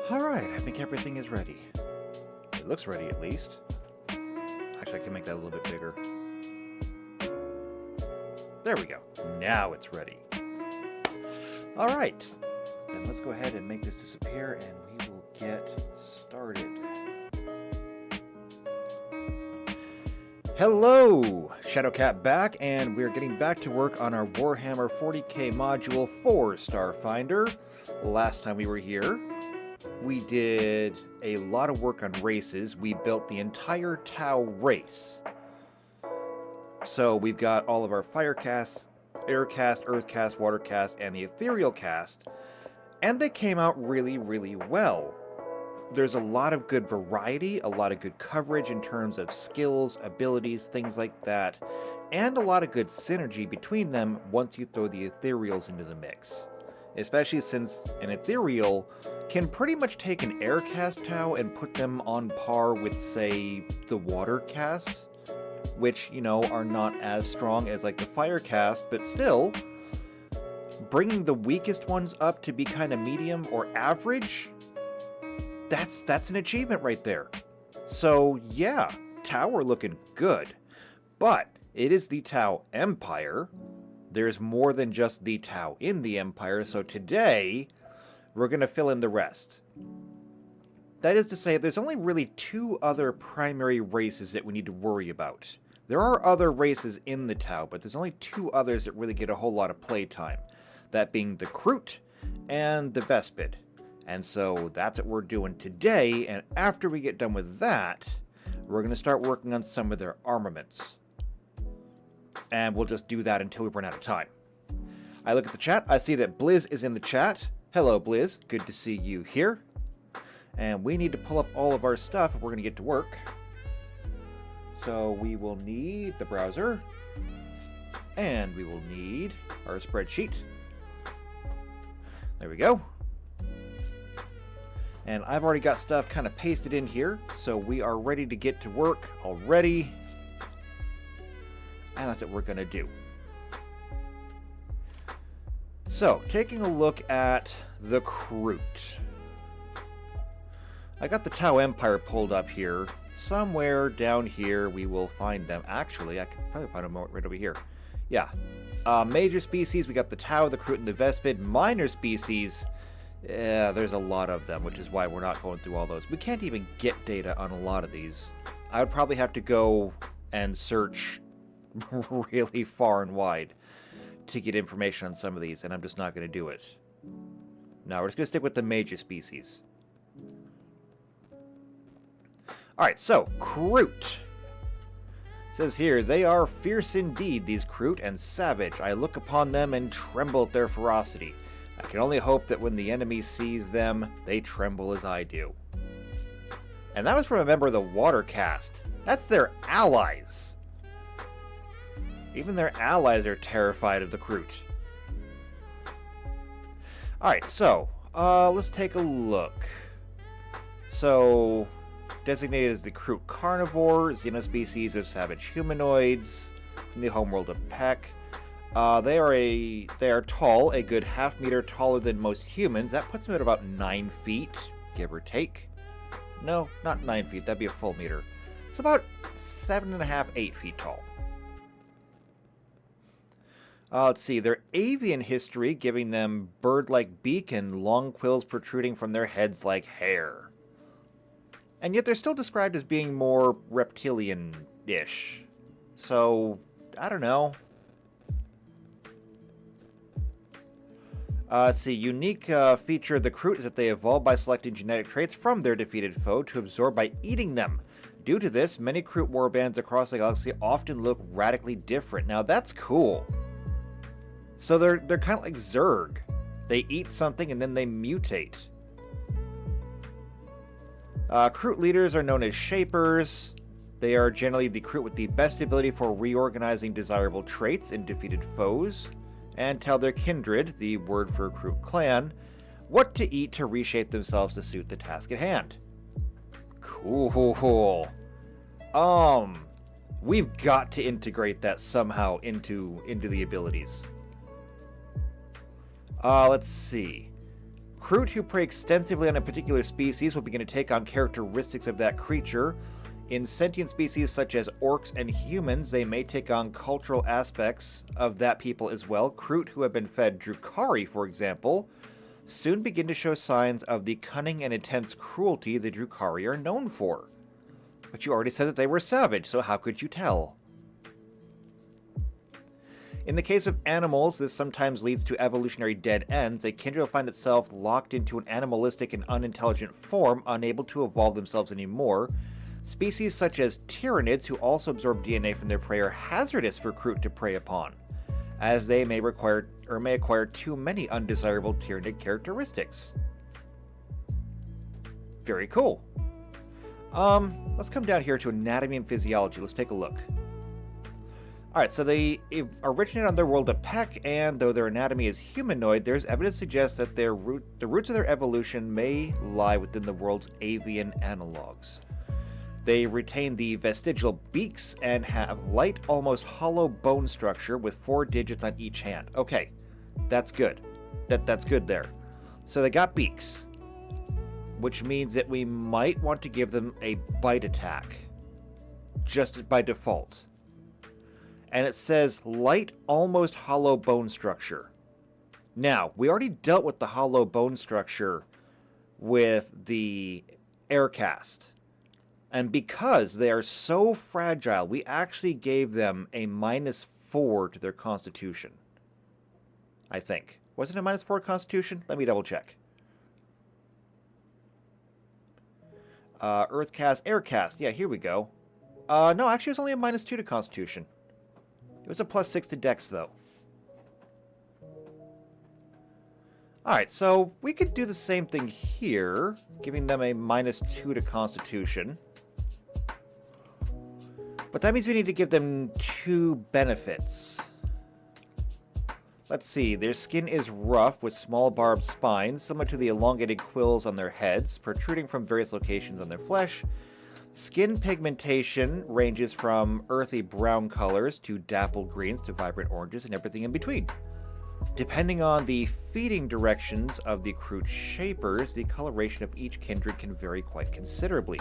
Alright, I think everything is ready. It looks ready at least. Actually, I can make that a little bit bigger. There we go. Now it's ready. Alright, then let's go ahead and make this disappear and we will get started. Hello! Shadowcat back, and we're getting back to work on our Warhammer 40k module for Starfinder. Last time we were here, we did a lot of work on races. We built the entire Tau race. So we've got all of our fire casts, air cast, earth cast, water cast, and the ethereal cast. And they came out really, really well. There's a lot of good variety, a lot of good coverage in terms of skills, abilities, things like that, and a lot of good synergy between them once you throw the ethereals into the mix. Especially since an ethereal can pretty much take an air cast Tau and put them on par with, say, the water cast, which, you know, are not as strong as like the fire cast, but still, bringing the weakest ones up to be kind of medium or average, that's an achievement right there. So yeah, Tau are looking good, but it is the Tau Empire. There's more than just the Tau in the Empire, so today we're going to fill in the rest. That is to say, there's only really two other primary races that we need to worry about. There are other races in the Tau, but there's only two others that really get a whole lot of playtime. That being the Kroot and the Vespid. And so that's what we're doing today, and after we get done with that, we're going to start working on some of their armaments. And we'll just do that until we run out of time. I look at the chat, I see that Blizz is in the chat. Hello Blizz, good to see you here. And we need to pull up all of our stuff if we're going to get to work. So we will need the browser, and we will need our spreadsheet. There we go. And I've already got stuff kind of pasted in here, so we are ready to get to work already. And that's what we're going to do. So, taking a look at the Kroot. I got the Tau Empire pulled up here. Somewhere down here we will find them. Actually, I could probably find them right over here. Yeah. Major species, we got the Tau, the Kroot, and the Vespid. Minor species, yeah, there's a lot of them, which is why we're not going through all those. We can't even get data on a lot of these. I would probably have to go and search really far and wide to get information on some of these, and I'm just not going to do it. No, we're just going to stick with the major species. Alright, so, Kroot. It says here, they are fierce indeed, these Kroot, and savage. I look upon them and tremble at their ferocity. I can only hope that when the enemy sees them, they tremble as I do. And that was from a member of the water cast. That's their allies. Even their allies are terrified of the Kroot. Alright, so, let's take a look. So, designated as the Kroot carnivore, xenospecies of savage humanoids, from the homeworld of Peck. They are tall, a good half-meter taller than most humans. That puts them at about 9 feet, give or take. No, not 9 feet, that'd be a full meter. It's about 7.5, 8 feet tall. Let's see, their avian history, giving them bird-like beak and long quills protruding from their heads like hair. And yet they're still described as being more reptilian-ish. So, I don't know. Let's see, unique feature of the Kroot is that they evolve by selecting genetic traits from their defeated foe to absorb by eating them. Due to this, many Kroot warbands across the galaxy often look radically different. Now that's cool. So they're kind of like Zerg. They eat something and then they mutate. Kroot leaders are known as Shapers. They are generally the Kroot with the best ability for reorganizing desirable traits in defeated foes, and tell their kindred, the word for Kroot clan, what to eat to reshape themselves to suit the task at hand. Cool. We've got to integrate that somehow into the abilities. Let's see. Kroot who prey extensively on a particular species will begin to take on characteristics of that creature. In sentient species such as orcs and humans, they may take on cultural aspects of that people as well. Kroot who have been fed Drukhari, for example, soon begin to show signs of the cunning and intense cruelty the Drukhari are known for. But you already said that they were savage, so how could you tell? In the case of animals, this sometimes leads to evolutionary dead ends. A kindred will find itself locked into an animalistic and unintelligent form, unable to evolve themselves anymore. Species such as Tyranids, who also absorb DNA from their prey, are hazardous for Kroot to prey upon, as they may acquire too many undesirable Tyranid characteristics. Very cool. Let's come down here to anatomy and physiology. Let's take a look. Alright, so they originate on their world of Peck, and though their anatomy is humanoid, there's evidence to suggest that the roots of their evolution may lie within the world's avian analogs. They retain the vestigial beaks and have light, almost hollow bone structure with 4 digits on each hand. Okay, that's good. That's good there. So they got beaks, which means that we might want to give them a bite attack, just by default. And it says light, almost hollow bone structure. Now, we already dealt with the hollow bone structure with the Aircast. And because they are so fragile, we actually gave them a -4 to their constitution. I think. Was it a -4 constitution? Let me double check. Earthcast, Aircast. Yeah, here we go. No, actually it was only a -2 to constitution. It was a +6 to dex, though. Alright, so we could do the same thing here, giving them a -2 to constitution. But that means we need to give them 2 benefits. Let's see, their skin is rough with small barbed spines, similar to the elongated quills on their heads, protruding from various locations on their flesh. Skin pigmentation ranges from earthy brown colors to dappled greens to vibrant oranges and everything in between. Depending on the feeding directions of the Kroot shapers, the coloration of each kindred can vary quite considerably.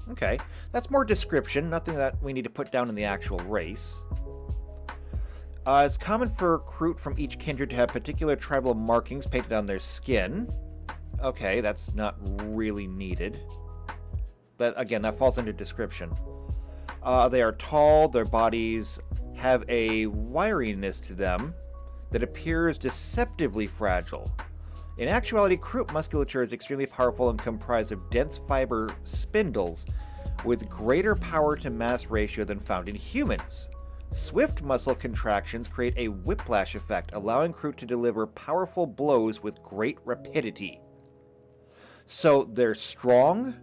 Okay, that's more description, nothing that we need to put down in the actual race. It's common for Kroot from each kindred to have particular tribal markings painted on their skin. Okay, that's not really needed. But again, that falls under description. They are tall, their bodies have a wiriness to them that appears deceptively fragile. In actuality, Kroot musculature is extremely powerful and comprised of dense fiber spindles with greater power to mass ratio than found in humans. Swift muscle contractions create a whiplash effect, allowing Kroot to deliver powerful blows with great rapidity. So they're strong,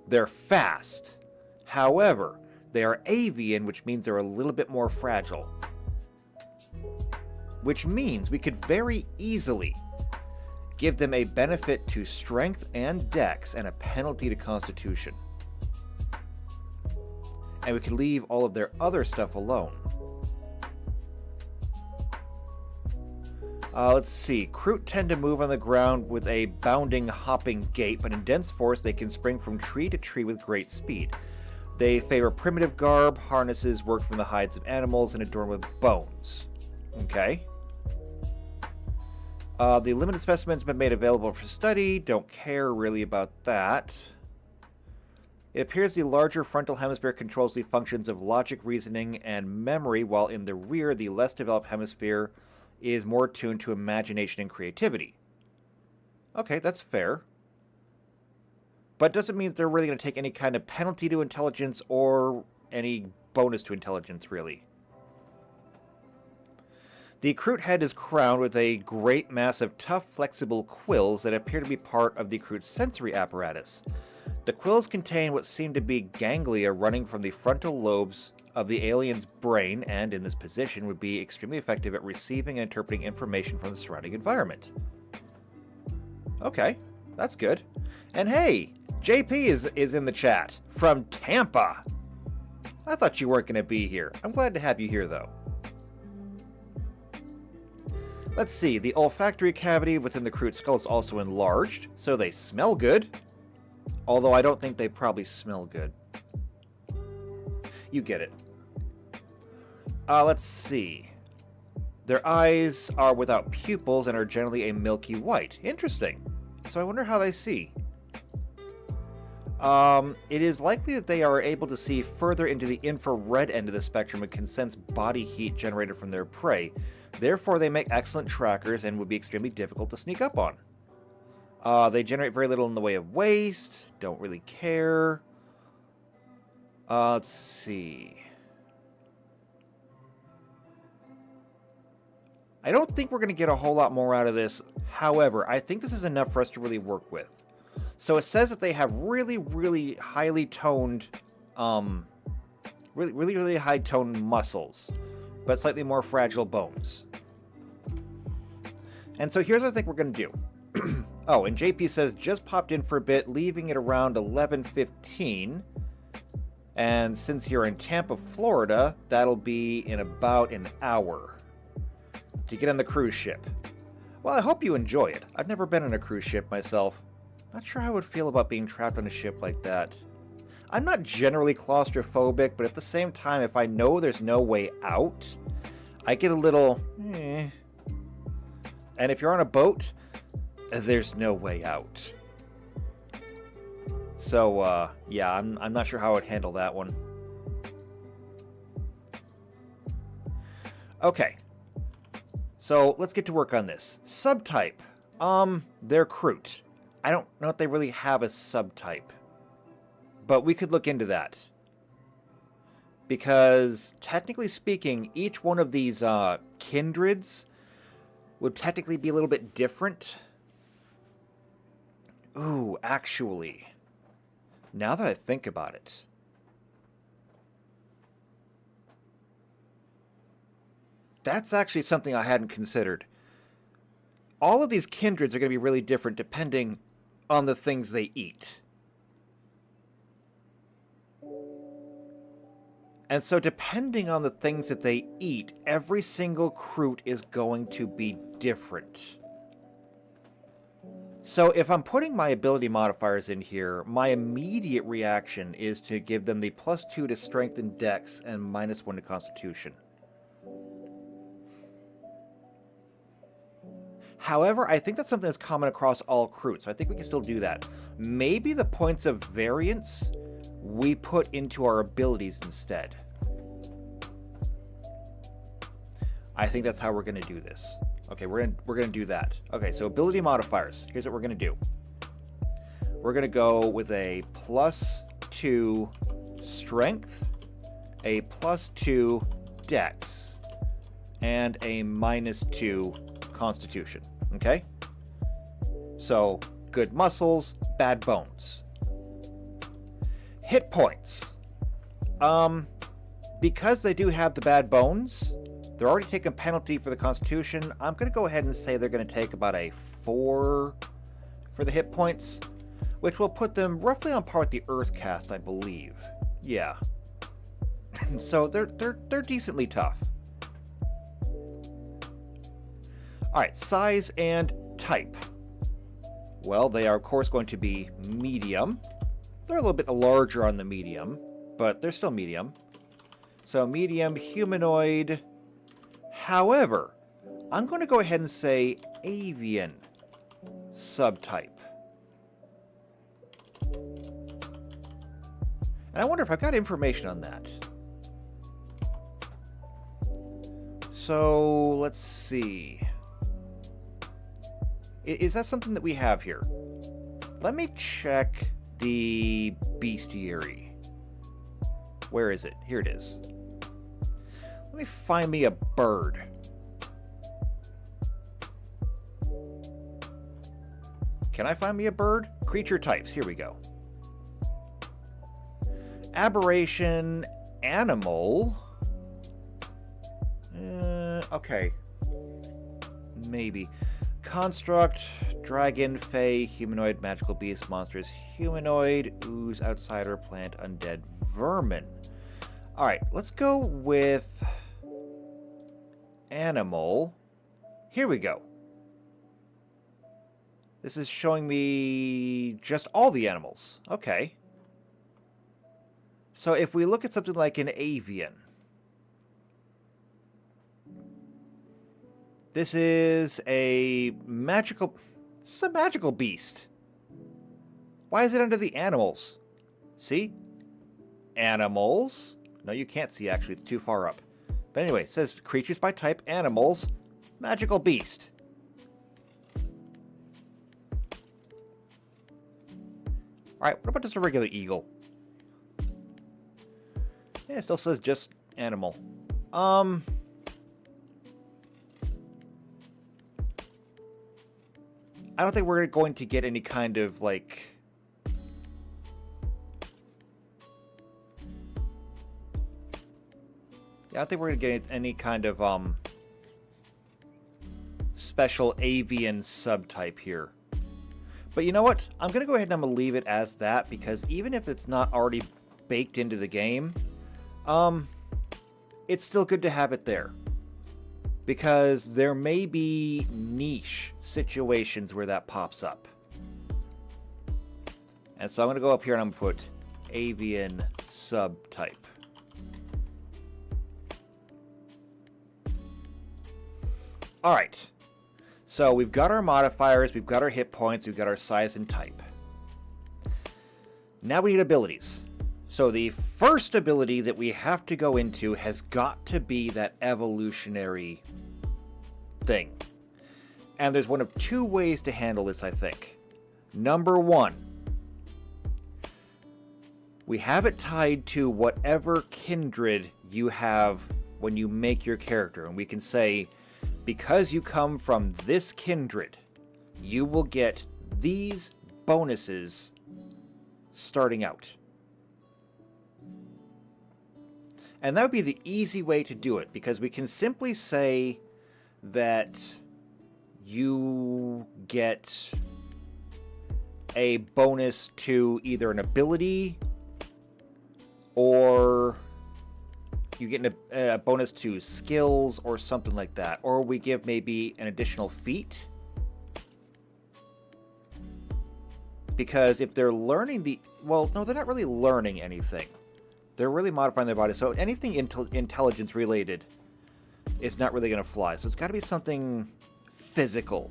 they're fast. However, they are avian, which means they're a little bit more fragile. Which means we could very easily give them a benefit to strength and dex and a penalty to constitution. And we could leave all of their other stuff alone. Let's see. Kroot tend to move on the ground with a bounding, hopping gait, but in dense forest they can spring from tree to tree with great speed. They favor primitive garb, harnesses worked from the hides of animals, and adorned with bones. Okay. The limited specimens have been made available for study. Don't care really about that. It appears the larger frontal hemisphere controls the functions of logic, reasoning, and memory, while in the rear, the less developed hemisphere is more tuned to imagination and creativity. Okay, that's fair. But doesn't mean that they're really going to take any kind of penalty to intelligence or any bonus to intelligence, really. The Kroot head is crowned with a great mass of tough, flexible quills that appear to be part of the Kroot's sensory apparatus. The quills contain what seem to be ganglia running from the frontal lobes of the alien's brain, and in this position would be extremely effective at receiving and interpreting information from the surrounding environment. Okay, that's good. And hey, JP is in the chat from Tampa. I thought you weren't going to be here. I'm glad to have you here, though. Let's see, the olfactory cavity within the Kroot skull is also enlarged, so they smell good. Although I don't think they probably smell good. You get it. Let's see. Their eyes are without pupils and are generally a milky white. Interesting. So I wonder how they see. It is likely that they are able to see further into the infrared end of the spectrum and can sense body heat generated from their prey. Therefore, they make excellent trackers and would be extremely difficult to sneak up on. They generate very little in the way of waste. Don't really care. Let's see. I don't think we're going to get a whole lot more out of this. However, I think this is enough for us to really work with. So it says that they have really, really highly toned, really high toned muscles, but slightly more fragile bones. And so here's what I think we're going to do. Oh, and JP says, just popped in for a bit, leaving it around 11:15. And since you're in Tampa, Florida, that'll be in about an hour to get on the cruise ship. Well, I hope you enjoy it. I've never been on a cruise ship myself. Not sure how I would feel about being trapped on a ship like that. I'm not generally claustrophobic, but at the same time, if I know there's no way out, I get a little, And if you're on a boat, there's no way out. So, yeah, I'm not sure how I would handle that one. Okay. So, let's get to work on this. Subtype. They're Kroot. I don't know if they really have a subtype. But we could look into that. Because, technically speaking, each one of these kindreds would technically be a little bit different. Ooh, actually. Now that I think about it. That's actually something I hadn't considered. All of these kindreds are going to be really different depending on the things they eat. And so depending on the things that they eat, every single Kroot is going to be different. So if I'm putting my ability modifiers in here, my immediate reaction is to give them the +2 to strength and dex and -1 to constitution. However, I think that's something that's common across all Kroot, so I think we can still do that. Maybe the points of variance we put into our abilities instead. I think that's how we're going to do this. Okay, we're gonna do that. Okay, so ability modifiers. Here's what we're gonna do. We're gonna go with a +2 strength, a +2 dex, and a -2 constitution. Okay? So good muscles, bad bones. Hit points. Because they do have the bad bones, they're already taking a penalty for the Constitution. I'm going to go ahead and say they're going to take about a 4 for the hit points, which will put them roughly on par with the Earth cast, I believe. Yeah. So they're decently tough. All right, size and type. Well, they are of course going to be medium. They're a little bit larger on the medium, but they're still medium. So medium humanoid. However, I'm going to go ahead and say avian subtype. And I wonder if I've got information on that. So, let's see. Is that something that we have here? Let me check the bestiary. Where is it? Here it is. Let me find me a bird. Can I find me a bird? Creature types. Here we go. Aberration, animal. Okay. Maybe. Construct, dragon, fae, humanoid, magical beast, monsters, humanoid, ooze, outsider, plant, undead, vermin. Alright, let's go with animal. Here we go. This is showing me just all the animals. Okay. So if we look at something like an avian, this is a magical beast. Why is it under the animals? See? Animals. No, you can't see, actually. It's too far up. But anyway, it says creatures by type, animals, magical beast. Alright, what about just a regular eagle? Yeah, it still says just animal. I don't think we're going to get any kind of, like... Yeah, I don't think we're going to get any kind of, special avian subtype here. But you know what? I'm going to go ahead and I'm going to leave it as that, because even if it's not already baked into the game, it's still good to have it there. Because there may be niche situations where that pops up. And so I'm going to go up here and I'm going to put avian subtype. Alright. So we've got our modifiers, we've got our hit points, we've got our size and type. Now we need abilities. So the first ability that we have to go into has got to be that evolutionary thing. And there's one of two ways to handle this, I think. Number one, we have it tied to whatever kindred you have when you make your character. And we can say, because you come from this kindred, you will get these bonuses starting out. And that would be the easy way to do it, because we can simply say that you get a bonus to either an ability, or you get a bonus to skills or something like that. Or we give maybe an additional feat. Because if they're learning the... Well, no, they're not really learning anything. They're really modifying their body. So anything intelligence related is not really going to fly. So it's got to be something physical.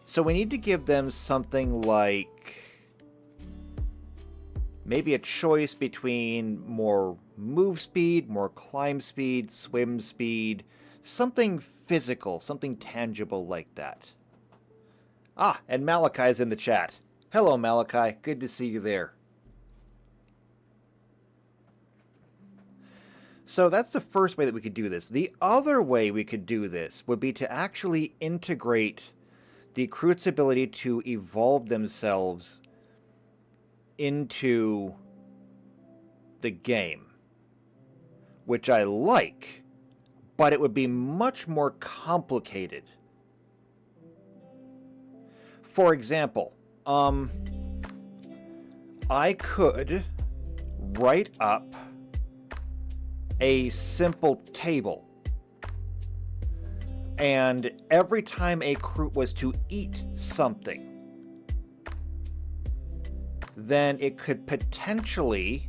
So we need to give them something like... maybe a choice between more move speed, more climb speed, swim speed, something physical, something tangible like that. Ah, and Malachi's in the chat. Hello, Malachi. Good to see you there. So that's the first way that we could do this. The other way we could do this would be to actually integrate the Kroot's ability to evolve themselves into the game, which I like, but it would be much more complicated. For example, I could write up a simple table, and every time a Kroot was to eat something, then it could potentially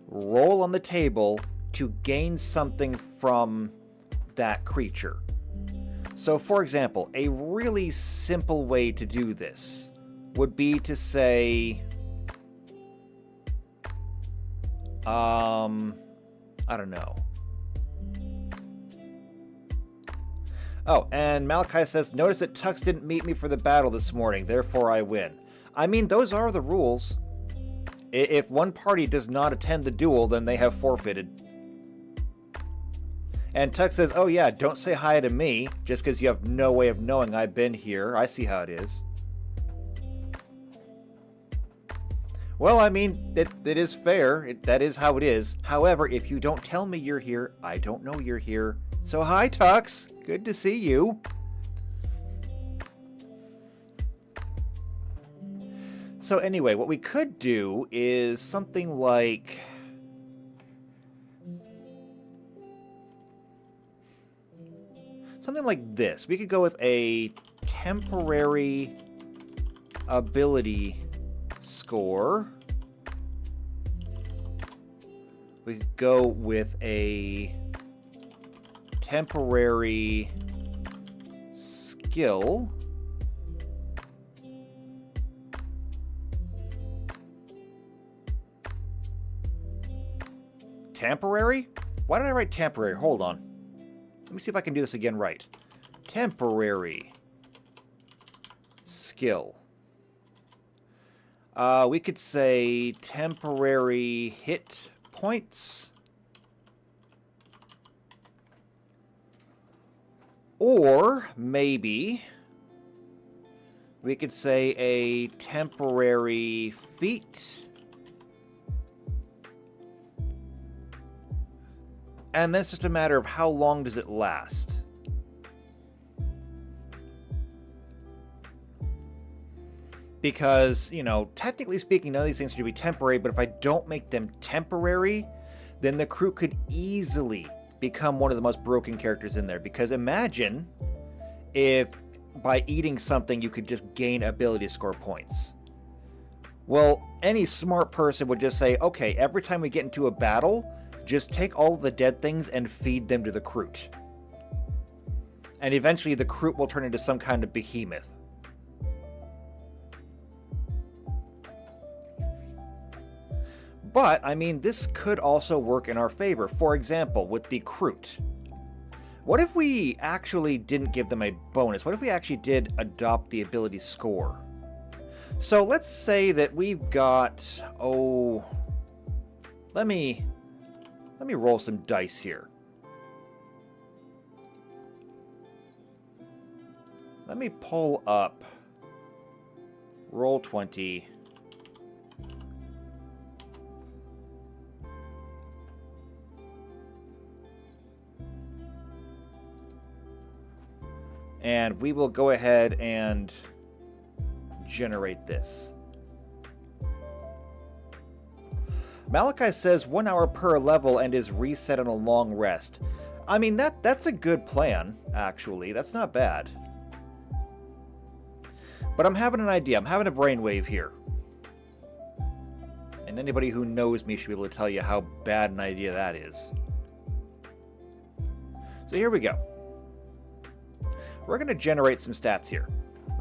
roll on the table to gain something from that creature. So, for example, a really simple way to do this would be to say, I don't know. Oh, and Malachi says, notice that Tux didn't meet me for the battle this morning, therefore I win. I mean, those are the rules. If one party does not attend the duel, then they have forfeited. And Tux says, oh yeah, don't say hi to me, just because you have no way of knowing I've been here. I see how it is. Well, I mean, it is fair. That is how it is. However, if you don't tell me you're here, I don't know you're here. So hi, Tux. Good to see you. So anyway, what we could do is something like... something like this. We could go with a temporary ability score. We could go with a temporary skill. Temporary? Why did I write temporary? Hold on. Let me see if I can do this again right. Temporary skill. We could say temporary hit points. Or maybe we could say a temporary feat. And then it's just a matter of how long does it last. Because, you know, technically speaking, none of these things should be temporary, but if I don't make them temporary, then the Kroot could easily become one of the most broken characters in there. Because imagine if by eating something you could just gain ability score points. Well, any smart person would just say, okay, every time we get into a battle, just take all of the dead things and feed them to the Kroot. And eventually the Kroot will turn into some kind of behemoth. But, I mean, this could also work in our favor. For example, with the Kroot. What if we actually didn't give them a bonus? What if we actually did adopt the ability score? So let's say that we've got... Oh... Let me roll some dice here. Let me pull up Roll20. And we will go ahead and generate this. Malachi says 1 hour per level and is reset on a long rest. I mean, that's a good plan, actually. That's not bad. But I'm having an idea. I'm having a brainwave here. And anybody who knows me should be able to tell you how bad an idea that is. So here we go. We're going to generate some stats here.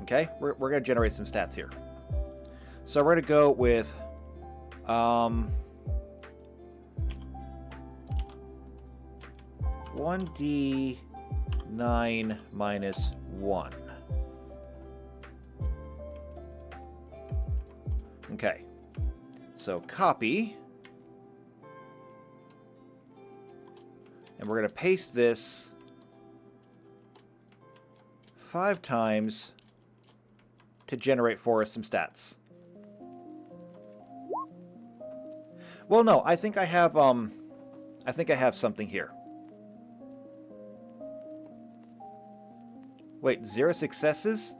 Okay? We're going to generate some stats here. So we're going to go with... 1d9 minus 1. Okay. So copy. And we're going to paste this 5 times to generate for us some stats. Well, no, I think I have something here. Wait, 0 successes?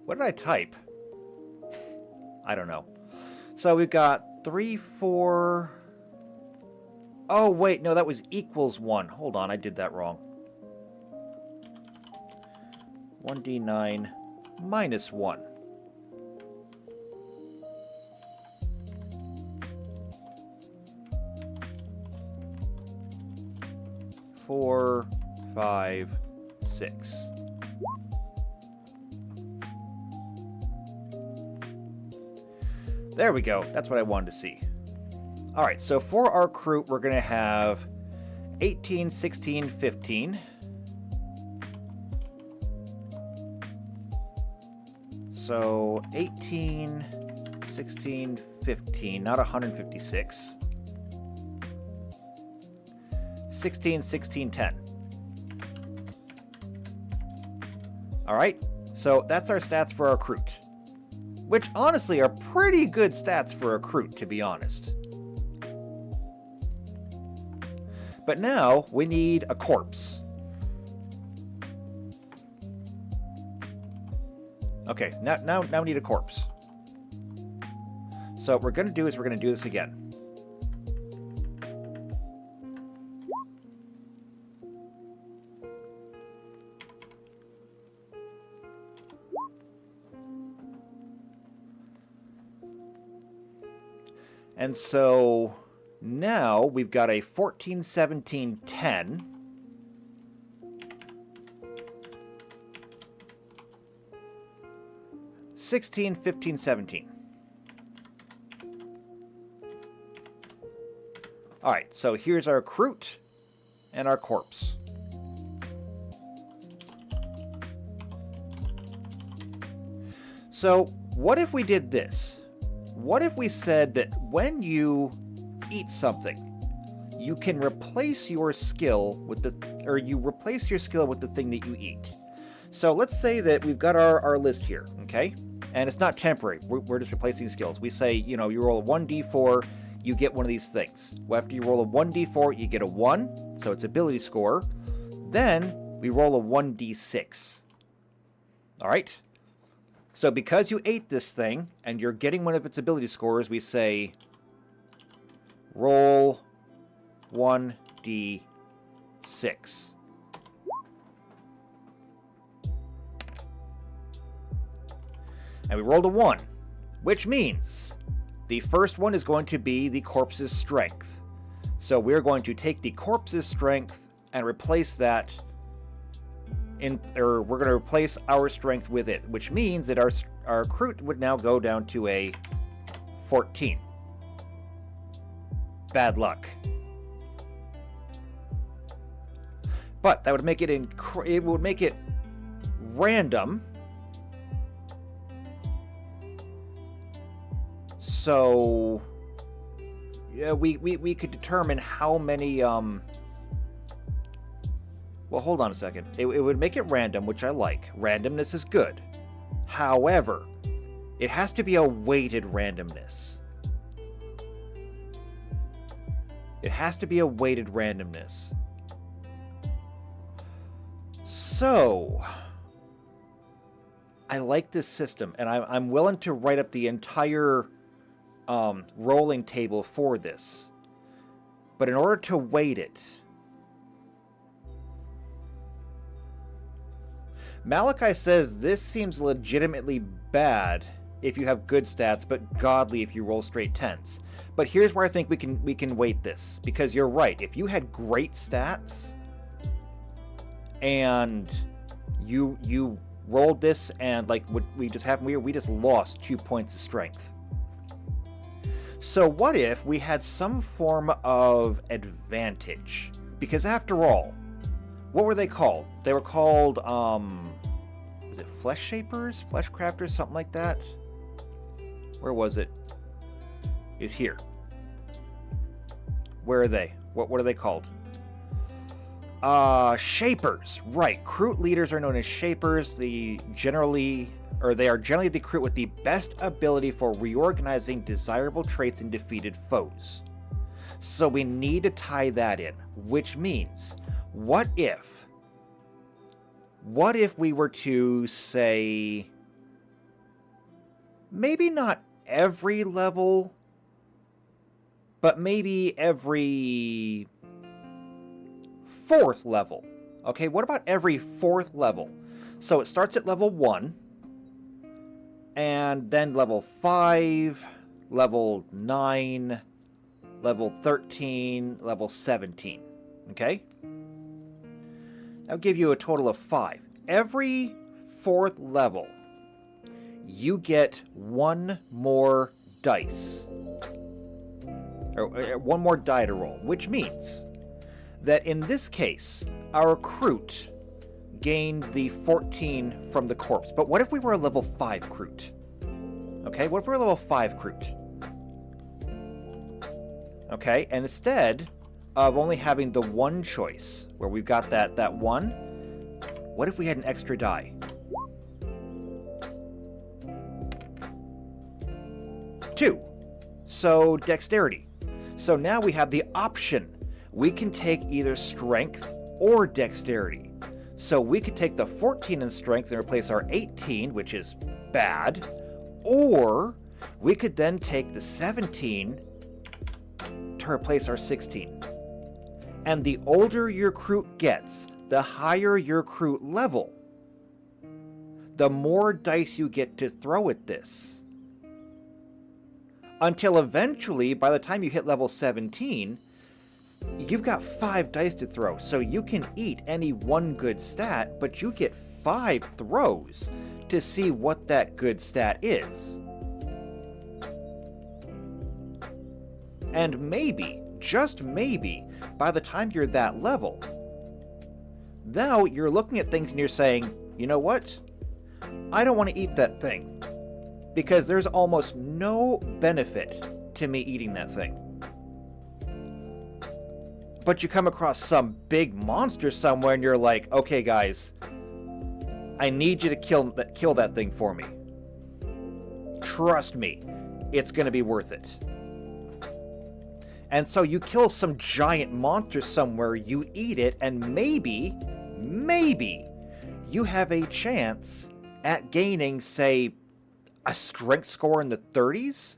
What did I type? I don't know. So we've got 3, 4... Oh, wait, no, that was equals 1. Hold on, I did that wrong. 1d9 minus 1. 4, 5, 6. There we go. That's what I wanted to see. All right, so for our Kroot, we're going to have 18, 16, 15. So 18, 16, 15, not 156. 16, 16, 10. All right, so that's our stats for our Kroot. Which, honestly, are pretty good stats for a Kroot, to be honest. But now, we need a corpse. Okay, now we need a corpse. So what we're going to do is we're going to do this again. And so now we've got a 14, 17, 10. (16, 15, 17). Alright, so here's our Kroot and our corpse. So, what if we did this? What if we said that when you eat something, you can replace your skill with the thing that you eat. So let's say that we've got our list here, okay? And it's not temporary. We're just replacing skills. We say, you know, you roll a 1d4, you get one of these things. Well, after you roll a 1d4, you get a 1, so it's ability score. Then we roll a 1d6. All right? So because you ate this thing, and you're getting one of its ability scores, we say, roll 1d6. And we rolled a 1, which means the first one is going to be the corpse's strength. So we're going to take the corpse's strength and replace that we're going to replace our strength with it, which means that our Kroot would now go down to a 14. Bad luck. But that would make it it would make it random. So yeah, we could determine how many well, hold on a second. It would make it random, which I like. Randomness is good. However, it has to be a weighted randomness. It has to be a weighted randomness. So, I like this system, and I'm willing to write up the entire rolling table for this. But in order to weight it, Malachi says this seems legitimately bad if you have good stats, but godly if you roll straight 10s. But here's where I think we can weight this, because you're right. If you had great stats and you rolled this and like what we just happened, we just lost 2 points of strength. So what if we had some form of advantage? Because after all, what were they called? They were called, was it flesh shapers? Flesh crafters? Something like that? Where was it? Is here. Where are they? What are they called? Shapers. Right. Kroot leaders are known as shapers. They are generally the Kroot with the best ability for reorganizing desirable traits in defeated foes. So we need to tie that in, which means, what if we were to say, maybe not every level, but maybe every 4th level? Okay, what about every 4th level? So it starts at level 1, and then level 5, level 9, level 13, level 17. Okay? That'll give you a total of 5. Every 4th level, you get 1 more dice. Or 1 more die to roll, which means that in this case, our Kroot gained the 14 from the corpse. But what if we were a level 5 Kroot? Okay, what if we were a level 5 Kroot? Okay, and instead of only having the 1 choice, where we've got that 1, what if we had an extra die? 2. So, dexterity. So now we have the option. We can take either strength or dexterity. So we could take the 14 in strength and replace our 18, which is bad, or we could then take the 17 to replace our 16. And the older your Kroot gets, the higher your Kroot level, the more dice you get to throw at this. Until eventually, by the time you hit level 17, you've got 5 dice to throw. So you can eat any one good stat, but you get 5 throws to see what that good stat is. And maybe, just maybe, by the time you're that level, now you're looking at things and you're saying, you know what? I don't want to eat that thing, because there's almost no benefit to me eating that thing. But you come across some big monster somewhere and you're like, okay guys, I need you to kill that thing for me. Trust me, it's going to be worth it. And so you kill some giant monster somewhere, you eat it, and maybe you have a chance at gaining, say, a strength score in the 30s?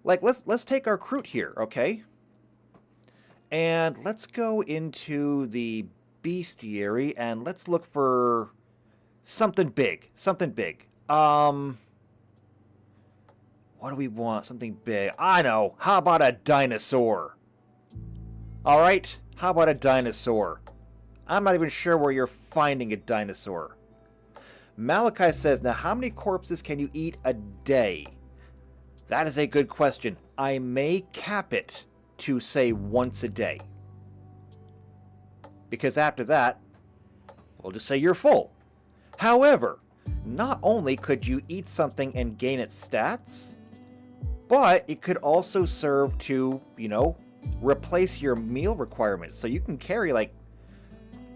Like, let's take our Kroot here, okay? And let's go into the bestiary and let's look for something big. What do we want? Something big. I know. How about a dinosaur? Alright? How about a dinosaur? I'm not even sure where you're finding a dinosaur. Malachi says, now how many corpses can you eat a day? That is a good question. I may cap it to, say, once a day. Because after that, we'll just say you're full. However, not only could you eat something and gain its stats, but it could also serve to, you know, replace your meal requirements. So you can carry like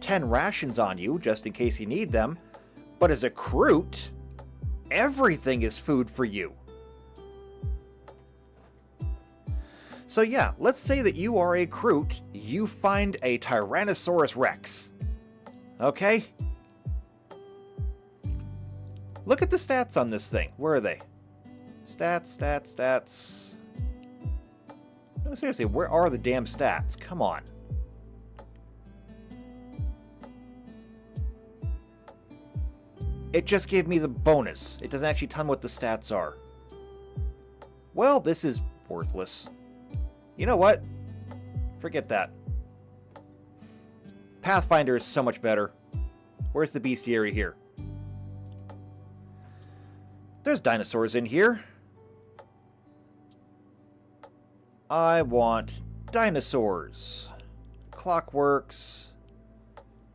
10 rations on you just in case you need them. But as a Kroot, everything is food for you. So yeah, let's say that you are a Kroot, you find a Tyrannosaurus Rex. Okay? Look at the stats on this thing. Where are they? Stats. No, seriously, where are the damn stats? Come on. It just gave me the bonus. It doesn't actually tell me what the stats are. Well, this is worthless. You know what? Forget that. Pathfinder is so much better. Where's the bestiary here? There's dinosaurs in here. I want dinosaurs. Clockworks.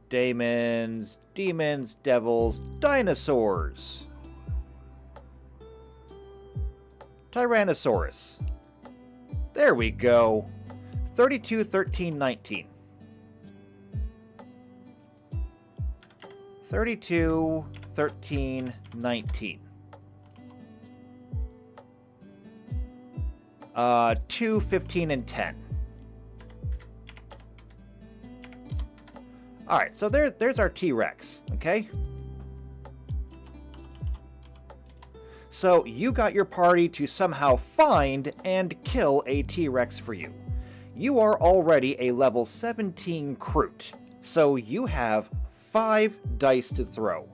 Demons, devils, dinosaurs. Tyrannosaurus. There we go. 32, 13, 19. 32, 13, 19. 2, 15, and 10. Alright, so there's our T-Rex, okay? So you got your party to somehow find and kill a T-Rex for you. You are already a level 17 Kroot, so you have 5 dice to throw.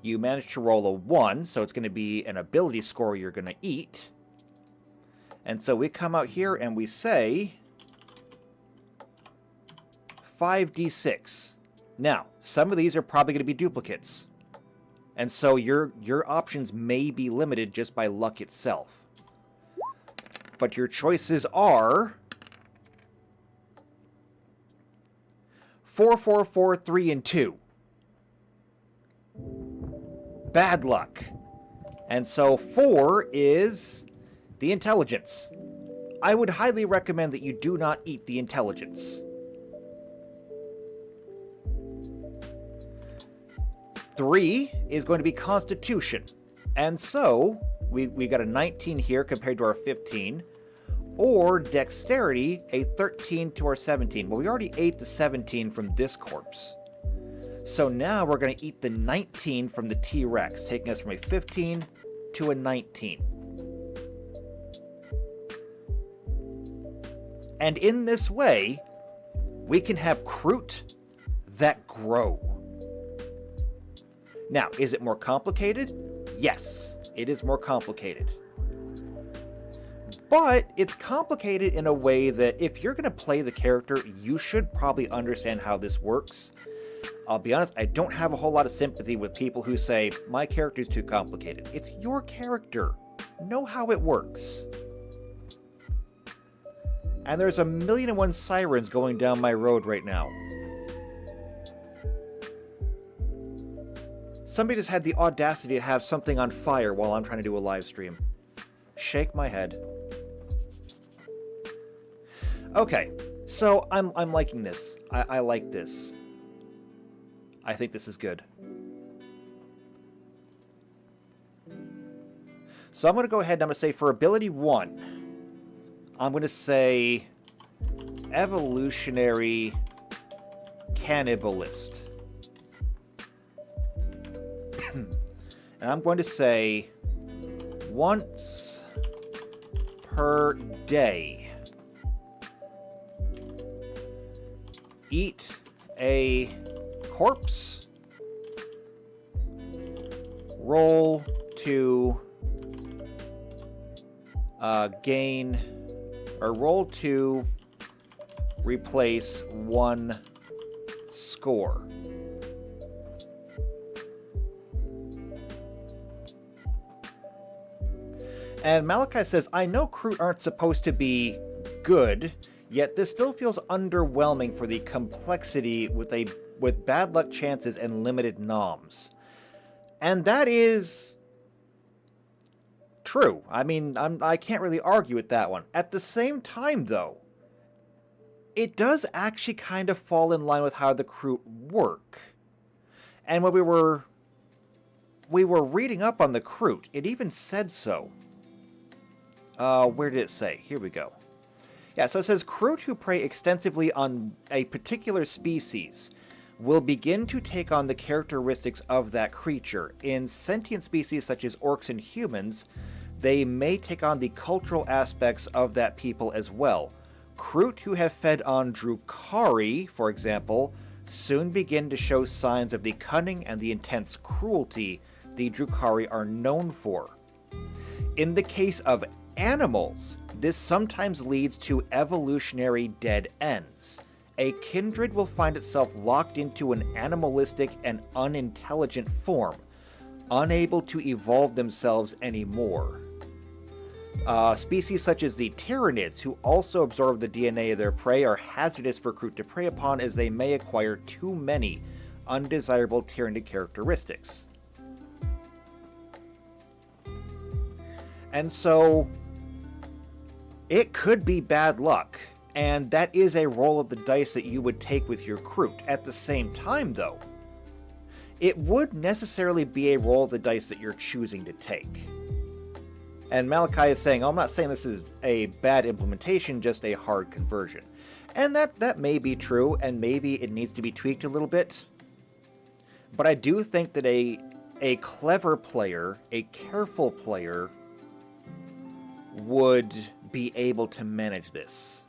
You managed to roll a 1, so it's going to be an ability score you're going to eat. And so we come out here and we say 5d6. Now, some of these are probably going to be duplicates. And so your options may be limited just by luck itself. But your choices are 4, 4, 4, 3, and 2. Bad luck. And so 4 is the intelligence. I would highly recommend that you do not eat the intelligence. 3 is going to be Constitution. And so, we got a 19 here compared to our 15. Or Dexterity, a 13 to our 17. Well, we already ate the 17 from this corpse. So now we're going to eat the 19 from the T-Rex, taking us from a 15 to a 19. And in this way, we can have Kroot that grow. Now, is it more complicated? Yes, it is more complicated. But it's complicated in a way that if you're going to play the character, you should probably understand how this works. I'll be honest, I don't have a whole lot of sympathy with people who say, my character's too complicated. It's your character. Know how it works. And there's 1,000,001 sirens going down my road right now. Somebody just had the audacity to have something on fire while I'm trying to do a live stream. Shake my head. Okay, so I'm liking this. I like this. I think this is good. So I'm going to go ahead and I'm going to say for ability 1, I'm going to say evolutionary cannibalist. And I'm going to say once per day, eat a corpse, roll to gain, or roll to replace 1 score. And Malachi says, I know Kroot aren't supposed to be good, yet this still feels underwhelming for the complexity with bad luck chances and limited noms. And that is true. I mean, I can't really argue with that one. At the same time, though, it does actually kind of fall in line with how the Kroot work. And when we were reading up on the Kroot, it even said so. Where did it say? Here we go. Yeah, so it says, Kroot who prey extensively on a particular species will begin to take on the characteristics of that creature. In sentient species such as orcs and humans, they may take on the cultural aspects of that people as well. Kroot who have fed on Drukhari, for example, soon begin to show signs of the cunning and the intense cruelty the Drukhari are known for. In the case of animals, this sometimes leads to evolutionary dead ends. A kindred will find itself locked into an animalistic and unintelligent form, unable to evolve themselves anymore. Species such as the Tyranids, who also absorb the DNA of their prey, are hazardous for Kroot to prey upon as they may acquire too many undesirable Tyranid characteristics. And so, it could be bad luck, and that is a roll of the dice that you would take with your Kroot. At the same time, though, it would necessarily be a roll of the dice that you're choosing to take. And Malachi is saying, oh, I'm not saying this is a bad implementation, just a hard conversion. And that may be true, and maybe it needs to be tweaked a little bit. But I do think that a clever player, a careful player, would be able to manage this.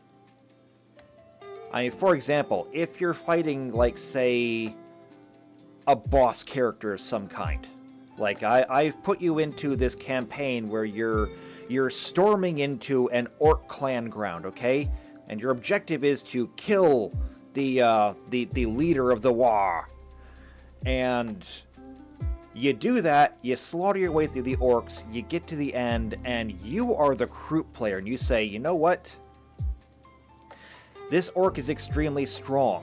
I mean, for example, if you're fighting, like, say, a boss character of some kind. Like, I've put you into this campaign where you're storming into an orc clan ground, okay? And your objective is to kill the leader of the war. And you do that, you slaughter your way through the orcs, you get to the end, and you are the Kroot player, and you say, you know what? This orc is extremely strong.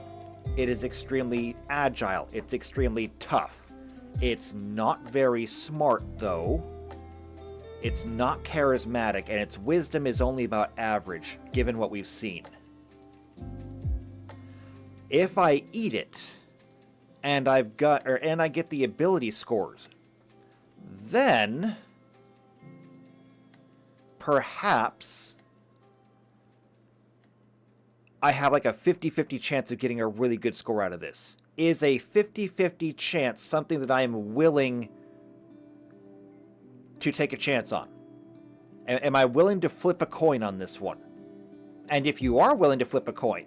It is extremely agile. It's extremely tough. It's not very smart, though. It's not charismatic, and its wisdom is only about average, given what we've seen. If I eat it, and I get the ability scores, then perhaps I have like a 50-50 chance of getting a really good score out of this. Is a 50-50 chance something that I am willing to take a chance on? Am I willing to flip a coin on this one? And if you are willing to flip a coin,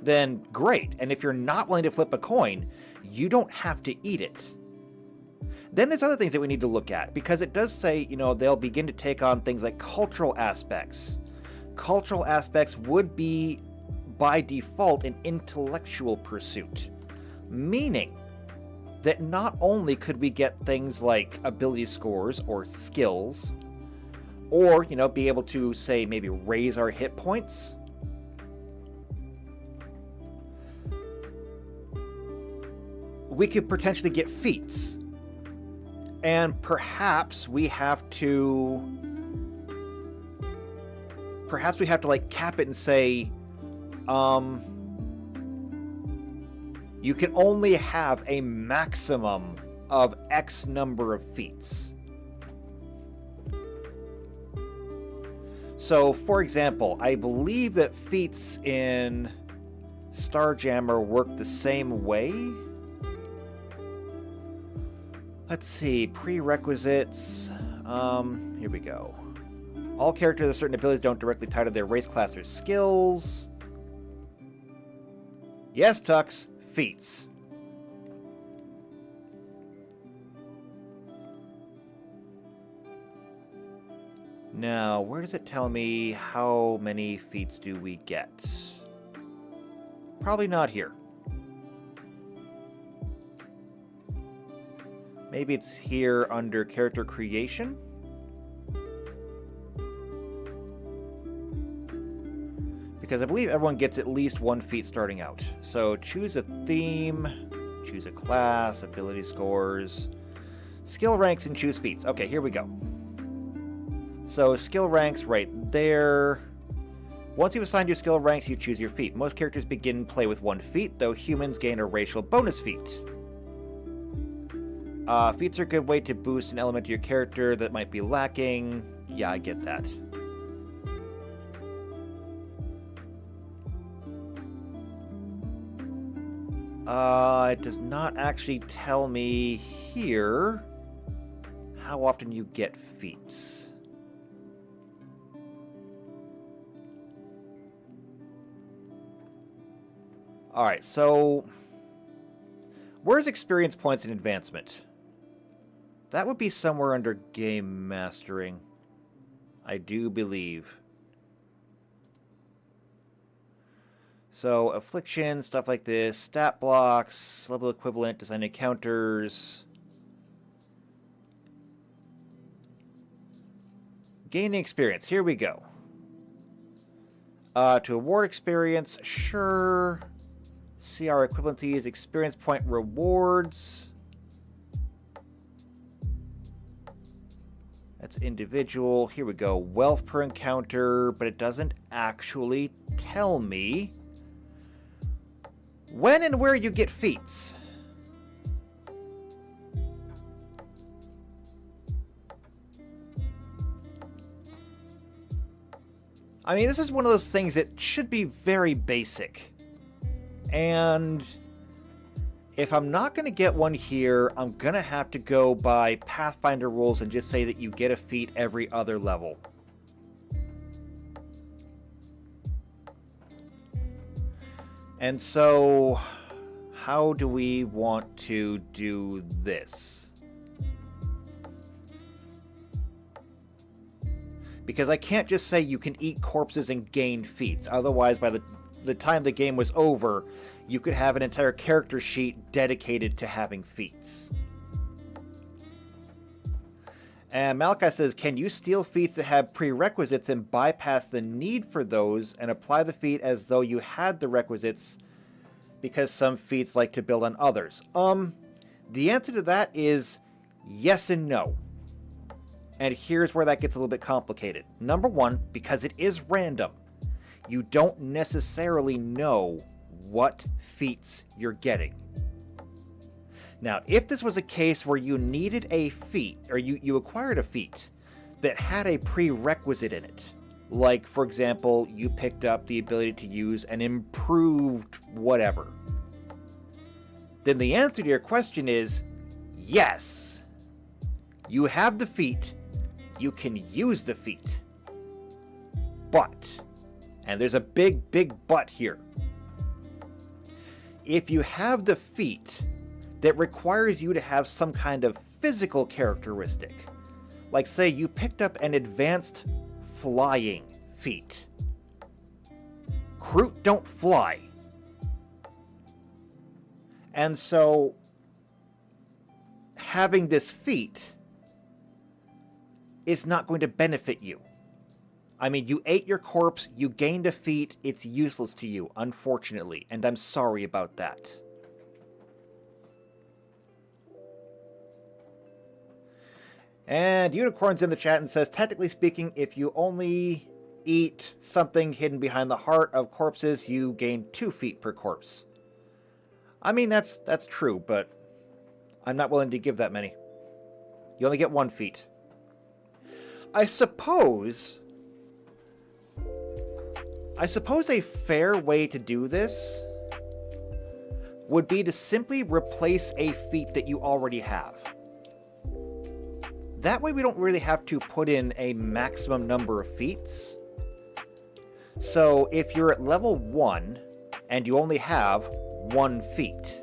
then great. And if you're not willing to flip a coin, you don't have to eat it. Then there's other things that we need to look at, because it does say, they'll begin to take on things like cultural aspects. Cultural aspects would be, by default, an intellectual pursuit, meaning that not only could we get things like ability scores or skills, or, be able to, say, maybe raise our hit points. We could potentially get feats. And perhaps we have to like cap it and say, you can only have a maximum of X number of feats. So, for example, I believe that feats in Starjammer work the same way. Let's see, prerequisites. Here we go. All characters with certain abilities don't directly tie to their race, class, or skills. Yes, Tux, feats. Now, where does it tell me how many feats do we get? Probably not here. Maybe it's here under character creation. Because I believe everyone gets at least one feat starting out. So choose a theme, choose a class, ability scores, skill ranks, and choose feats. Okay, here we go. So skill ranks right there. Once you've assigned your skill ranks, you choose your feat. Most characters begin play with one feat, though humans gain a racial bonus feat. Feats are a good way to boost an element to your character that might be lacking. Yeah, I get that. It does not actually tell me here how often you get feats. Alright, so where's experience points and advancement? That would be somewhere under game mastering, I do believe. So, affliction, stuff like this, stat blocks, level equivalent, design encounters. Gaining experience, here we go. To award experience, sure. CR equivalencies, experience point rewards. That's individual. Here we go. Wealth per encounter, but it doesn't actually tell me when and where you get feats. I mean, this is one of those things that should be very basic. And if I'm not going to get one here, I'm going to have to go by Pathfinder rules and just say that you get a feat every other level. And so, how do we want to do this? Because I can't just say you can eat corpses and gain feats. Otherwise, by the time the game was over, you could have an entire character sheet dedicated to having feats. And Malachi says, can you steal feats that have prerequisites and bypass the need for those and apply the feat as though you had the requisites, because some feats like to build on others? The answer to that is yes and no. And here's where that gets a little bit complicated. Number one, because it is random, you don't necessarily know what feats you're getting. Now, if this was a case where you needed a feat, or you acquired a feat that had a prerequisite in it, like, for example, you picked up the ability to use an improved whatever, then the answer to your question is yes. You have the feat, you can use the feat. But, and there's a big, big but here, if you have the feat that requires you to have some kind of physical characteristic. Like, say you picked up an advanced flying feat. Kroot don't fly. And so, having this feat is not going to benefit you. I mean, you ate your corpse, you gained a feat, it's useless to you, unfortunately, and I'm sorry about that. And Unicorn's in the chat and says, technically speaking, if you only eat something hidden behind the heart of corpses, you gain 2 feet per corpse. I mean, that's true, but I'm not willing to give that many. You only get 1 feat. I suppose a fair way to do this would be to simply replace a feat that you already have. That way we don't really have to put in a maximum number of feats. So if you're at level 1 and you only have 1 feat,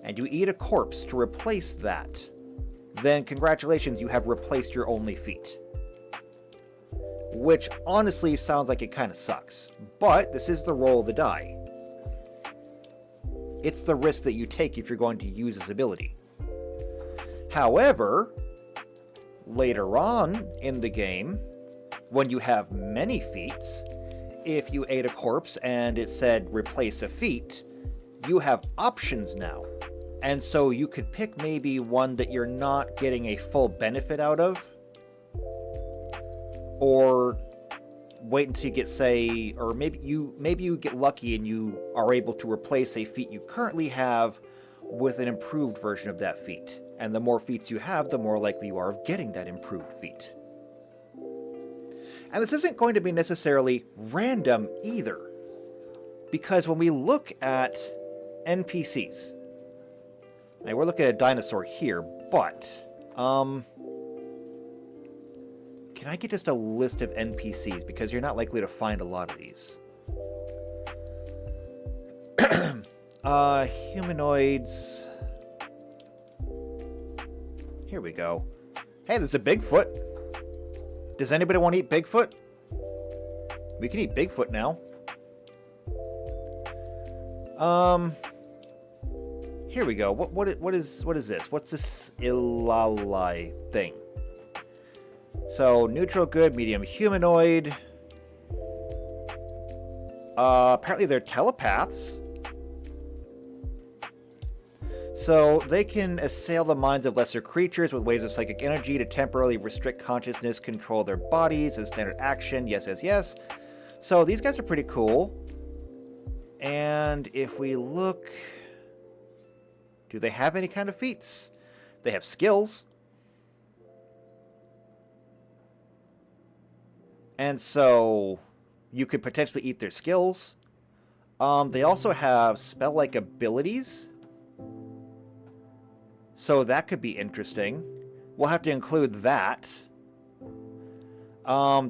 and you eat a corpse to replace that, then congratulations, you have replaced your only feat. Which honestly sounds like it kind of sucks, but this is the roll of the die. It's the risk that you take if you're going to use this ability. However, later on in the game, when you have many feats, if you ate a corpse and it said replace a feat, you have options now. And so you could pick maybe one that you're not getting a full benefit out of, or wait until you get, say, or maybe you get lucky and you are able to replace a feat you currently have with an improved version of that feat. And the more feats you have, the more likely you are of getting that improved feat. And this isn't going to be necessarily random either, because when we look at NPCs, now we're looking at a dinosaur here, but can I get just a list of NPCs? Because you're not likely to find a lot of these. Humanoids. Here we go. Hey, there's a Bigfoot. Does anybody want to eat Bigfoot? We can eat Bigfoot now. Here we go. What is this? What's this Ilalai thing? So, neutral, good, medium, humanoid. Apparently they're telepaths. So, they can assail the minds of lesser creatures with waves of psychic energy to temporarily restrict consciousness, control their bodies as standard action. Yes, yes, yes. So, these guys are pretty cool. And if we look... do they have any kind of feats? They have skills. And so you could potentially eat their skills. They also have spell-like abilities. So that could be interesting. We'll have to include that.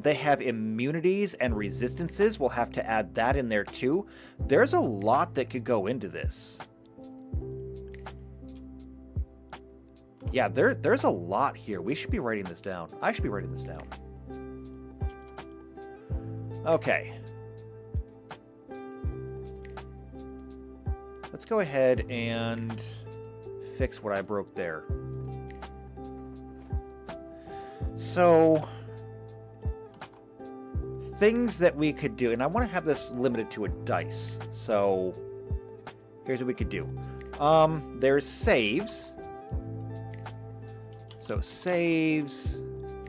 They have immunities and resistances. We'll have to add that in there too. There's a lot that could go into this. Yeah, there's a lot here. We should be writing this down. I should be writing this down. Okay. Let's go ahead and fix what I broke there. So, things that we could do, and I want to have this limited to a dice. So, here's what we could do. There's saves. So, saves,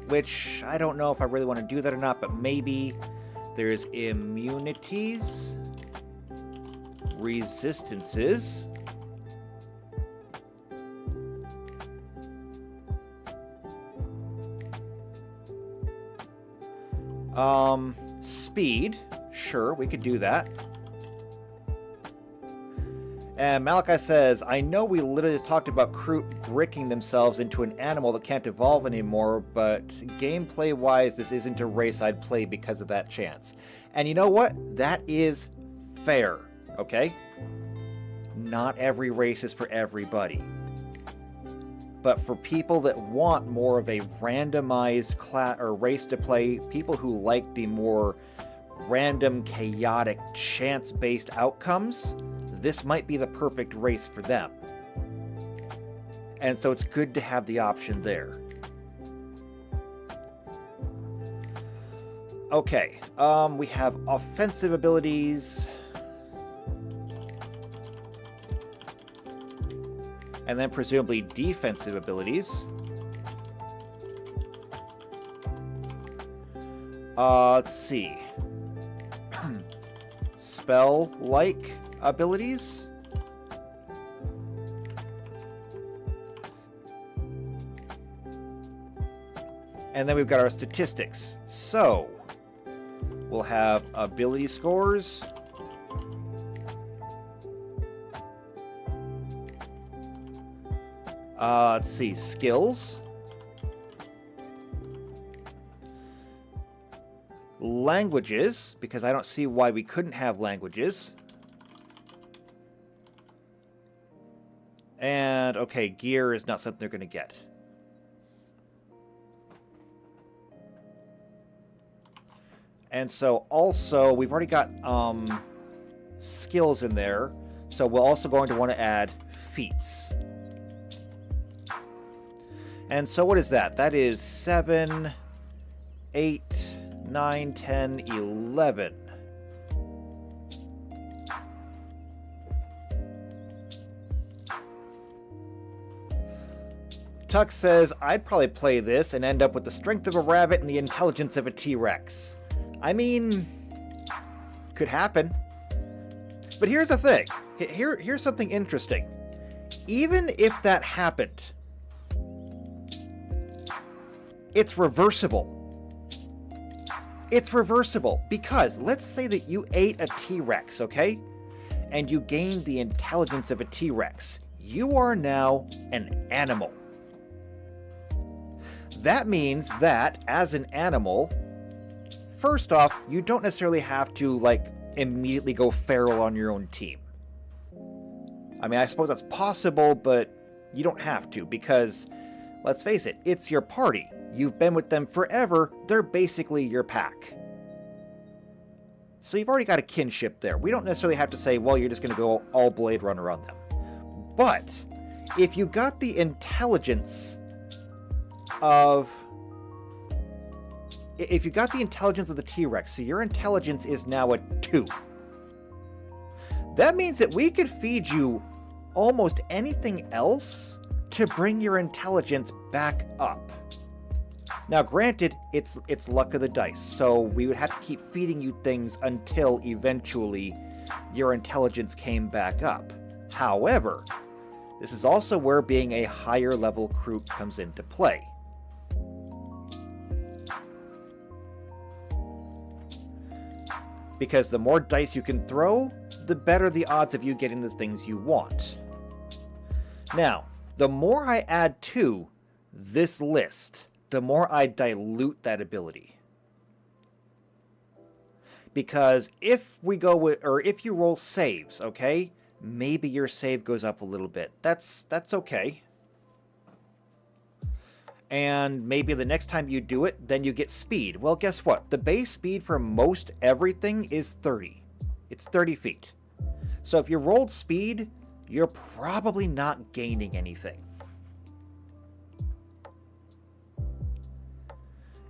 which I don't know if I really want to do that or not, but maybe. There's immunities, resistances, speed. Sure, we could do that. And Malachi says, I know we literally talked about Kroot bricking themselves into an animal that can't evolve anymore, but gameplay-wise, this isn't a race I'd play because of that chance. And you know what? That is fair, okay? Not every race is for everybody. But for people that want more of a randomized class or race to play, people who like the more random, chaotic, chance-based outcomes, this might be the perfect race for them. And so it's good to have the option there. Okay, we have offensive abilities. And then presumably defensive abilities. Let's see. Spell-like abilities? And then we've got our statistics. So, we'll have ability scores. Let's see, skills. Languages, because I don't see why we couldn't have languages. And, okay, gear is not something they're going to get. And so, also, we've already got skills in there, so we're also going to want to add feats. And so what is that? That is 7, 8, 9, 10, 11. Tuck says, I'd probably play this and end up with the strength of a rabbit and the intelligence of a T-Rex. I mean, could happen. But here's the thing. Here's something interesting. Even if that happened, it's reversible. It's reversible because let's say that you ate a T-Rex, okay? And you gained the intelligence of a T-Rex. You are now an animal. That means that as an animal, first off, you don't necessarily have to like immediately go feral on your own team. I mean, I suppose that's possible, but you don't have to because let's face it, it's your party. You've been with them forever. They're basically your pack. So you've already got a kinship there. We don't necessarily have to say, well, you're just going to go all Blade Runner on them. But if you got the intelligence of... If you got the intelligence of the T-Rex, so your intelligence is now a 2. That means that we could feed you almost anything else to bring your intelligence back up. Now, granted, it's luck of the dice, so we would have to keep feeding you things until eventually your intelligence came back up. However, this is also where being a higher level Kroot comes into play. Because the more dice you can throw, the better the odds of you getting the things you want. Now, the more I add to this list, the more I dilute that ability. Because if we go with, or if you roll saves, okay, maybe your save goes up a little bit. That's okay. And maybe the next time you do it, then you get speed. Well, guess what? The base speed for most everything is 30. It's 30 feet. So if you rolled speed, you're probably not gaining anything.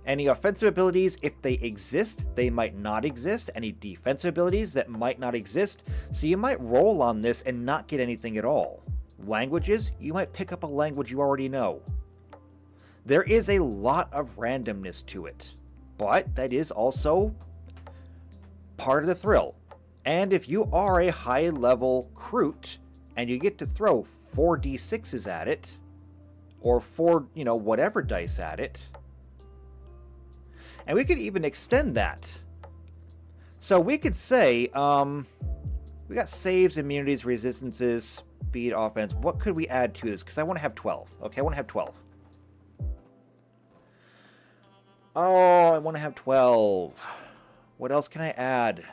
Any offensive abilities, if they exist, they might not exist. Any defensive abilities that might not exist. So you might roll on this and not get anything at all. Languages, you might pick up a language you already know. There is a lot of randomness to it, but that is also part of the thrill. And if you are a high-level Kroot and you get to throw 4d6s at it, or 4, whatever dice at it, and we could even extend that. So we could say, we got saves, immunities, resistances, speed, offense. What could we add to this? Because I want to have 12. Okay, I want to have 12. Oh, I want to have 12. What else can I add?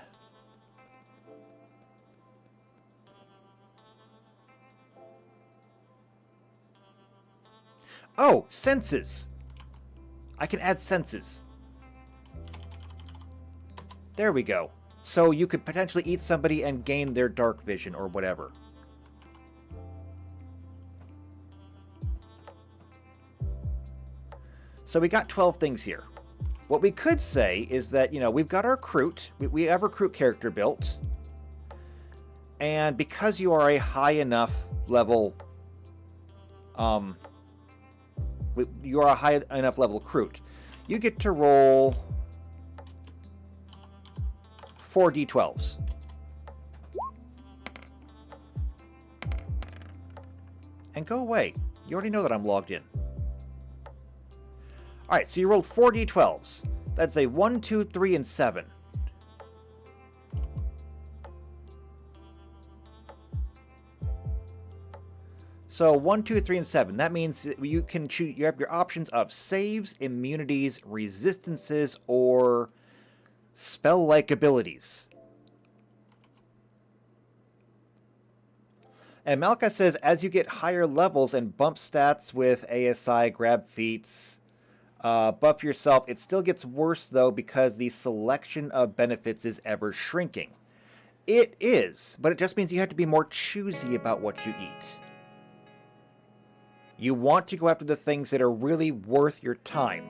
Oh, senses. I can add senses. There we go. So you could potentially eat somebody and gain their dark vision or whatever. So we got 12 things here. What we could say is that, you know, we've got our Kroot. We have our Kroot character built. And because you are a high enough level... you are a high enough level Kroot, you get to roll 4 d12s. And go away. You already know that I'm logged in. Alright, so you rolled 4 d12s. That's a 1, 2, 3, and 7. So 1, 2, 3, and 7. That means you can choose. You have your options of saves, immunities, resistances, or spell-like abilities. And Malka says, as you get higher levels and bump stats with ASI, grab feats, buff yourself, it still gets worse though because the selection of benefits is ever shrinking. It is, but it just means you have to be more choosy about what you eat. You want to go after the things that are really worth your time.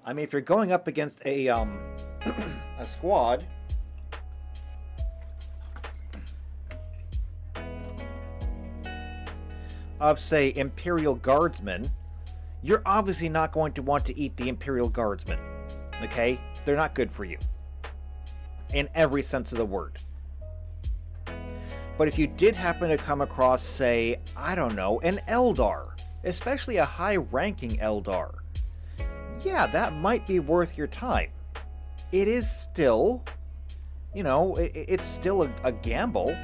I mean, if you're going up against a squad of, say, Imperial Guardsmen, you're obviously not going to want to eat the Imperial Guardsmen. Okay? They're not good for you. In every sense of the word. But if you did happen to come across, say, I don't know, an Eldar, especially a high-ranking Eldar, yeah, that might be worth your time. It is still, you know, it's still a gamble,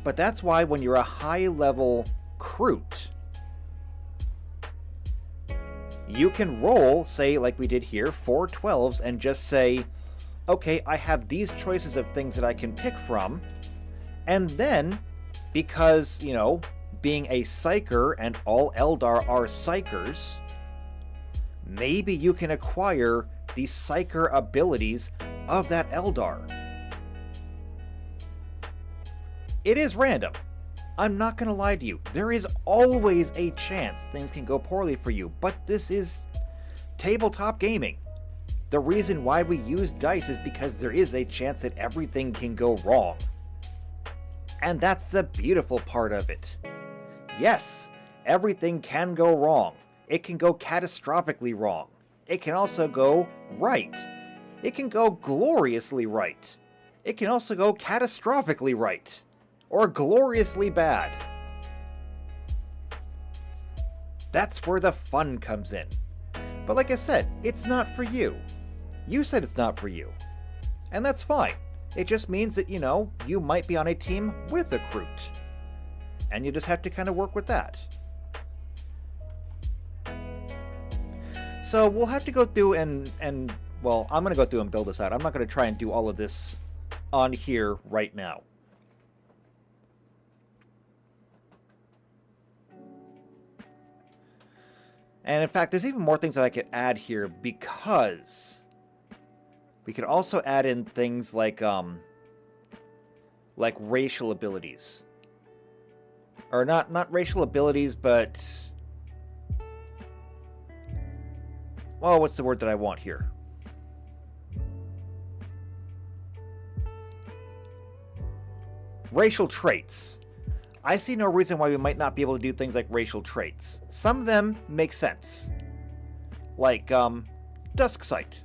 but that's why when you're a high-level Kroot, you can roll, say, like we did here, 4 12s, and just say, okay, I have these choices of things that I can pick from, and then, because, you know, being a Psyker and all Eldar are Psykers, maybe you can acquire the Psyker abilities of that Eldar. It is random. I'm not going to lie to you. There is always a chance things can go poorly for you, but this is tabletop gaming. The reason why we use dice is because there is a chance that everything can go wrong. And that's the beautiful part of it. Yes, everything can go wrong. It can go catastrophically wrong. It can also go right. It can go gloriously right. It can also go catastrophically right. Or gloriously bad. That's where the fun comes in. But like I said, it's not for you. You said it's not for you. And that's fine. It just means that, you know, you might be on a team with a Kroot. And you just have to kind of work with that. So we'll have to go through and well, I'm going to go through and build this out. I'm not going to try and do all of this on here right now. And in fact, there's even more things that I could add here because we could also add in things like racial abilities. Or not racial abilities, but well, what's the word that I want here? Racial traits. I see no reason why we might not be able to do things like racial traits. Some of them make sense. Like, dusk sight.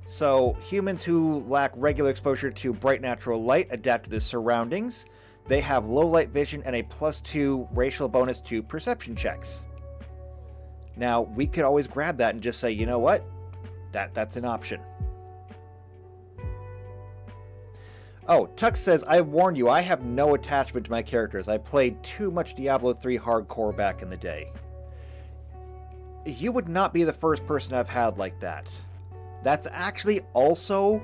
So, humans who lack regular exposure to bright natural light adapt to their surroundings. They have low light vision and a +2 racial bonus to perception checks. Now, we could always grab that and just say, you know what? That's an option. Oh, Tux says, I warn you, I have no attachment to my characters. I played too much Diablo 3 hardcore back in the day. You would not be the first person I've had like that. That's actually also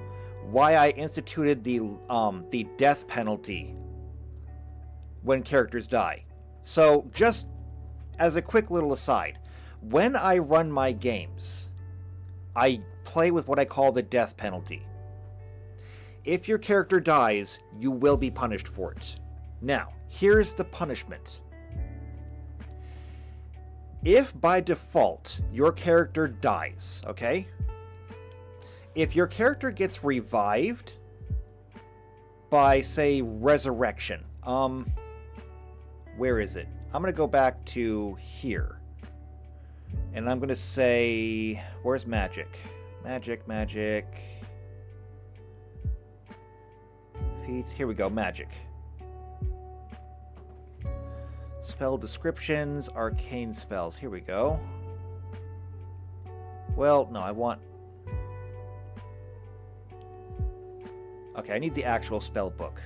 why I instituted the death penalty when characters die. So just as a quick little aside, when I run my games, I play with what I call the death penalty. If your character dies, you will be punished for it. Now, here's the punishment. If by default your character dies, okay? If your character gets revived by, say, resurrection, where is it? I'm going to go back to here. And I'm going to say, where's magic? Magic. Feats, here we go, magic. Spell descriptions, arcane spells, here we go. Well, no, I want... Okay, I need the actual spell book.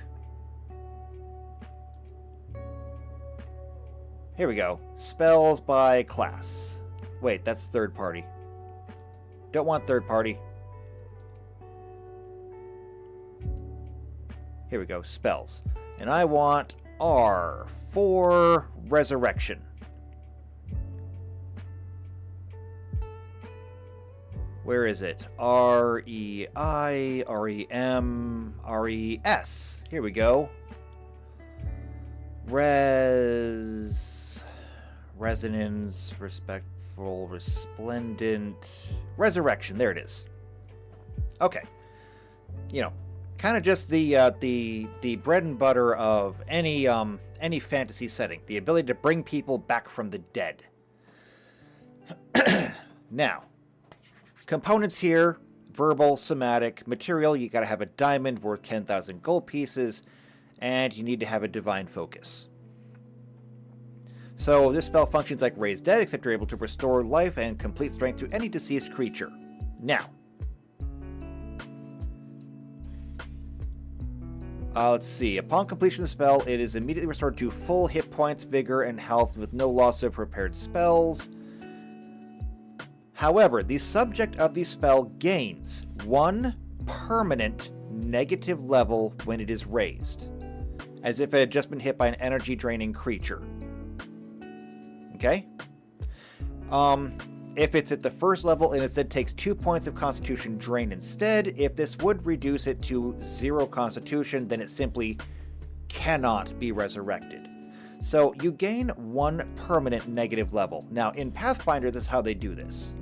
Here we go. Spells by class. Wait, that's third party. Don't want third party. Here we go, spells. And I want R for resurrection. Where is it? R-E-I, R-E-M, R-E-S. Here we go. Resonance, respectful, resplendent, resurrection. There it is. Okay. You know, kind of just the bread and butter of any fantasy setting. The ability to bring people back from the dead. Now, components here: verbal, somatic, material. You got to have a diamond worth 10,000 gold pieces, and you need to have a divine focus. So this spell functions like Raise Dead, except you're able to restore life and complete strength to any deceased creature. Now, let's see. Upon completion of the spell, it is immediately restored to full hit points, vigor, and health with no loss of prepared spells. However, the subject of the spell gains 1 permanent negative level when it is raised, as if it had just been hit by an energy-draining creature. Okay? If it's at the first level, it instead takes 2 points of Constitution drain instead. If this would reduce it to 0 Constitution, then it simply cannot be resurrected. So you gain 1 permanent negative level. Now, in Pathfinder, this is how they do this.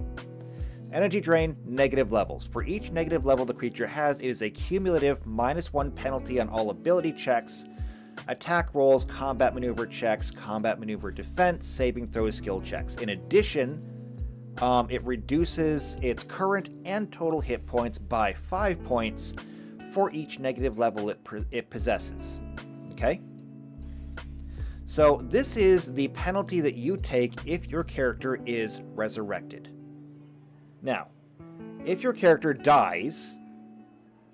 Energy drain, negative levels. For each negative level the creature has, it is a cumulative -1 penalty on all ability checks, attack rolls, combat maneuver checks, combat maneuver defense, saving throws, skill checks. In addition, it reduces its current and total hit points by 5 points for each negative level it possesses. Okay? So this is the penalty that you take if your character is resurrected. Now, if your character dies,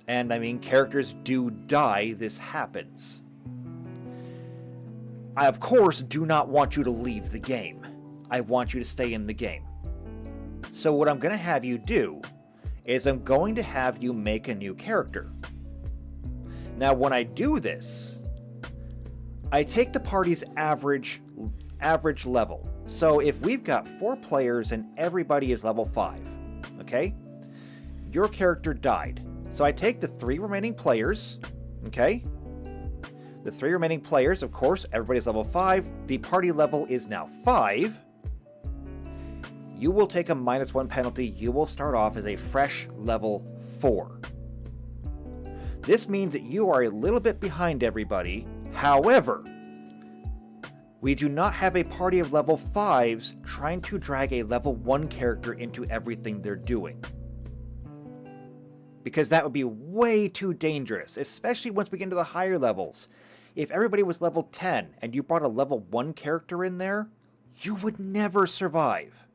and I mean characters do die, this happens, I of course do not want you to leave the game. I want you to stay in the game. So what I'm going to have you do is I'm going to have you make a new character. Now when I do this, I take the party's average level. So if we've got 4 players and everybody is level 5, okay? Your character died. So I take the 3 remaining players, okay? The 3 remaining players, of course, everybody's level 5. The party level is now 5. You will take a -1 penalty. You will start off as a fresh level 4. This means that you are a little bit behind everybody. However, we do not have a party of level 5s trying to drag a level 1 character into everything they're doing. Because that would be way too dangerous, especially once we get into the higher levels. If everybody was level 10 and you brought a level 1 character in there, you would never survive.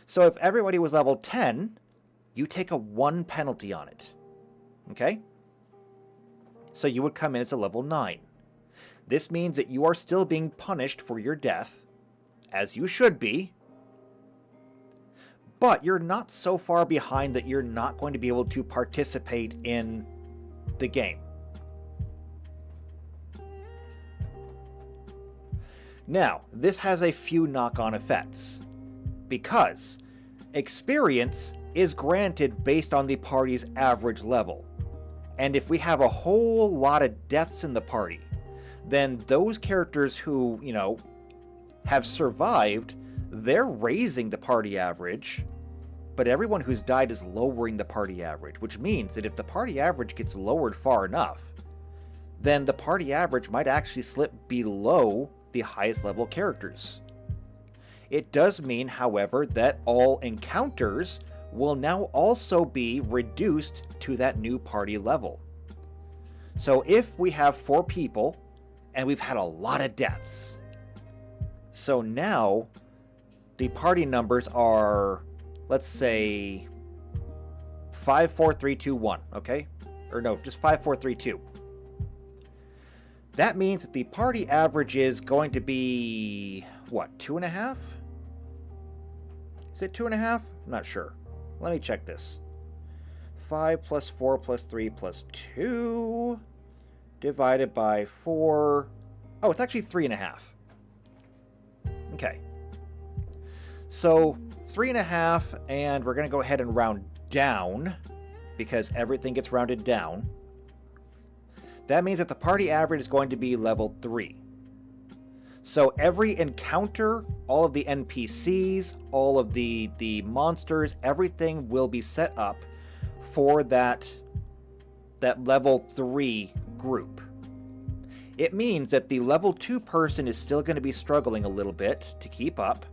So if everybody was level 10, you take a 1 penalty on it. Okay? So you would come in as a level 9. This means that you are still being punished for your death, as you should be, But you're not so far behind that you're not going to be able to participate in the game. Now, this has a few knock-on effects, because experience is granted based on the party's average level. And if we have a whole lot of deaths in the party, then those characters who, have survived, they're raising the party average, but everyone who's died is lowering the party average, which means that if the party average gets lowered far enough, then the party average might actually slip below the highest level characters. It does mean, however, that all encounters will now also be reduced to that new party level. So if we have 4 people and we've had a lot of deaths, so now the party numbers are, let's say, 5, 4, 3, 2, 1, okay? Or no, just 5, 4, 3, 2. That means that the party average is going to be, what, 2.5? Is it 2.5? I'm not sure. Let me check this. 5 plus 4 plus 3 plus 2 divided by 4. Oh, it's actually 3.5. Okay. So 3.5, and we're going to go ahead and round down because everything gets rounded down. That means that the party average is going to be level 3. So every encounter, all of the NPCs, all of the monsters, everything will be set up for that level 3 group. It means that the level 2 person is still going to be struggling a little bit to keep up.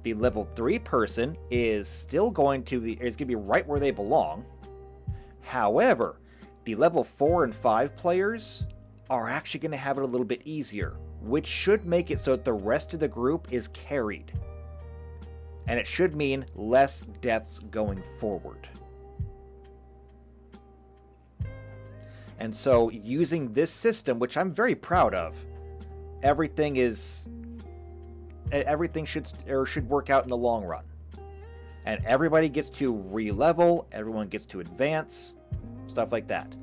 The level 3 person is still going to be right where they belong. However, the level 4 and 5 players are actually going to have it a little bit easier, which should make it so that the rest of the group is carried. And it should mean less deaths going forward. And so using this system, which I'm very proud of, everything should work out in the long run. And everybody gets to re-level, everyone gets to advance, stuff like that.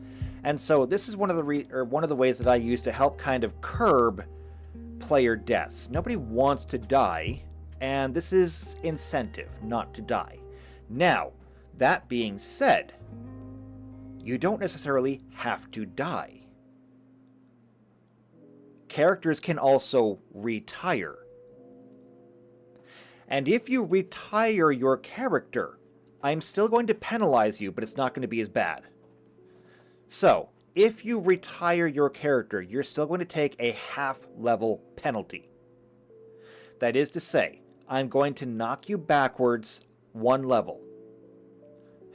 And so this is one of the ways that I use to help kind of curb player deaths. Nobody wants to die, and this is incentive not to die. Now, that being said, you don't necessarily have to die. Characters can also retire. And if you retire your character, I'm still going to penalize you, but it's not going to be as bad. So, if you retire your character, you're still going to take a half-level penalty. That is to say, I'm going to knock you backwards 1 level.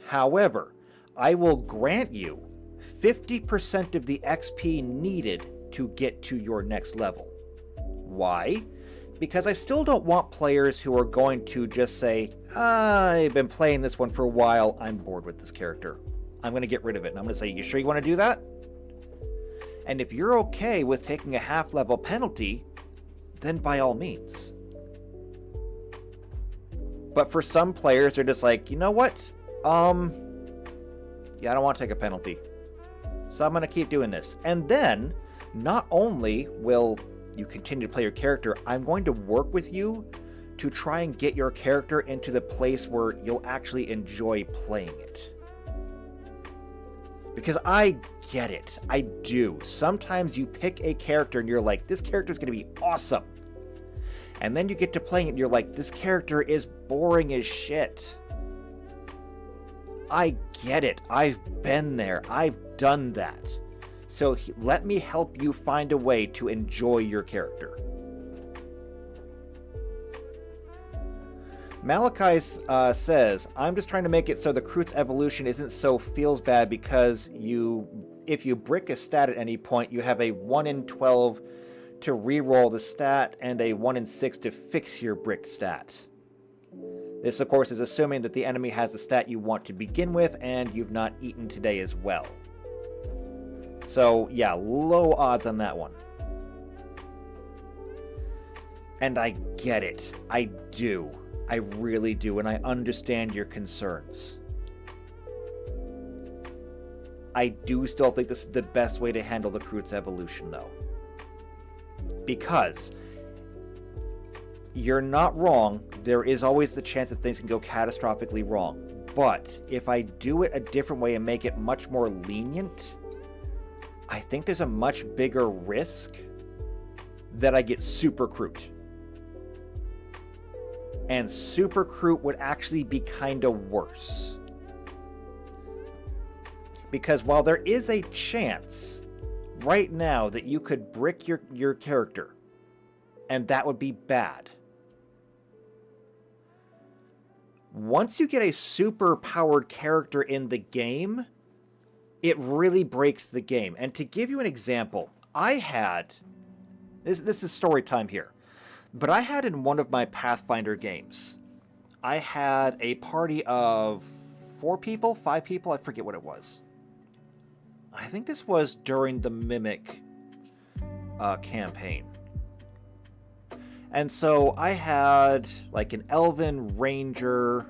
However, I will grant you 50% of the XP needed to get to your next level. Why? Because I still don't want players who are going to just say, I've been playing this one for a while, I'm bored with this character. I'm going to get rid of it. And I'm going to say, you sure you want to do that? And if you're okay with taking a half-level penalty, then by all means. But for some players, they're just like, you know what? Yeah, I don't want to take a penalty. So I'm going to keep doing this. And then, not only will you continue to play your character, I'm going to work with you to try and get your character into the place where you'll actually enjoy playing it. Because I get it. I do. Sometimes you pick a character and you're like, this character is going to be awesome. And then you get to playing it and you're like, this character is boring as shit. I get it. I've been there. I've done that. So let me help you find a way to enjoy your character. Malachi says, I'm just trying to make it so the Kroot's evolution isn't so feels bad because if you brick a stat at any point, you have a 1 in 12 to reroll the stat and a 1 in 6 to fix your bricked stat. This, of course, is assuming that the enemy has the stat you want to begin with and you've not eaten today as well. So, yeah, low odds on that one. And I get it. I do. I really do, and I understand your concerns. I do still think this is the best way to handle the Kroot's evolution, though. Because you're not wrong. There is always the chance that things can go catastrophically wrong. But if I do it a different way and make it much more lenient, I think there's a much bigger risk that I get Super Kroot. And Super Kroot would actually be kind of worse. Because while there is a chance right now that you could brick your character, and that would be bad. Once you get a super powered character in the game, it really breaks the game. And to give you an example, I had... This is story time here. But I had in one of my Pathfinder games, I had a party of 4 people, 5 people, I forget what it was. I think this was during the Mimic campaign. And so I had like an Elven Ranger,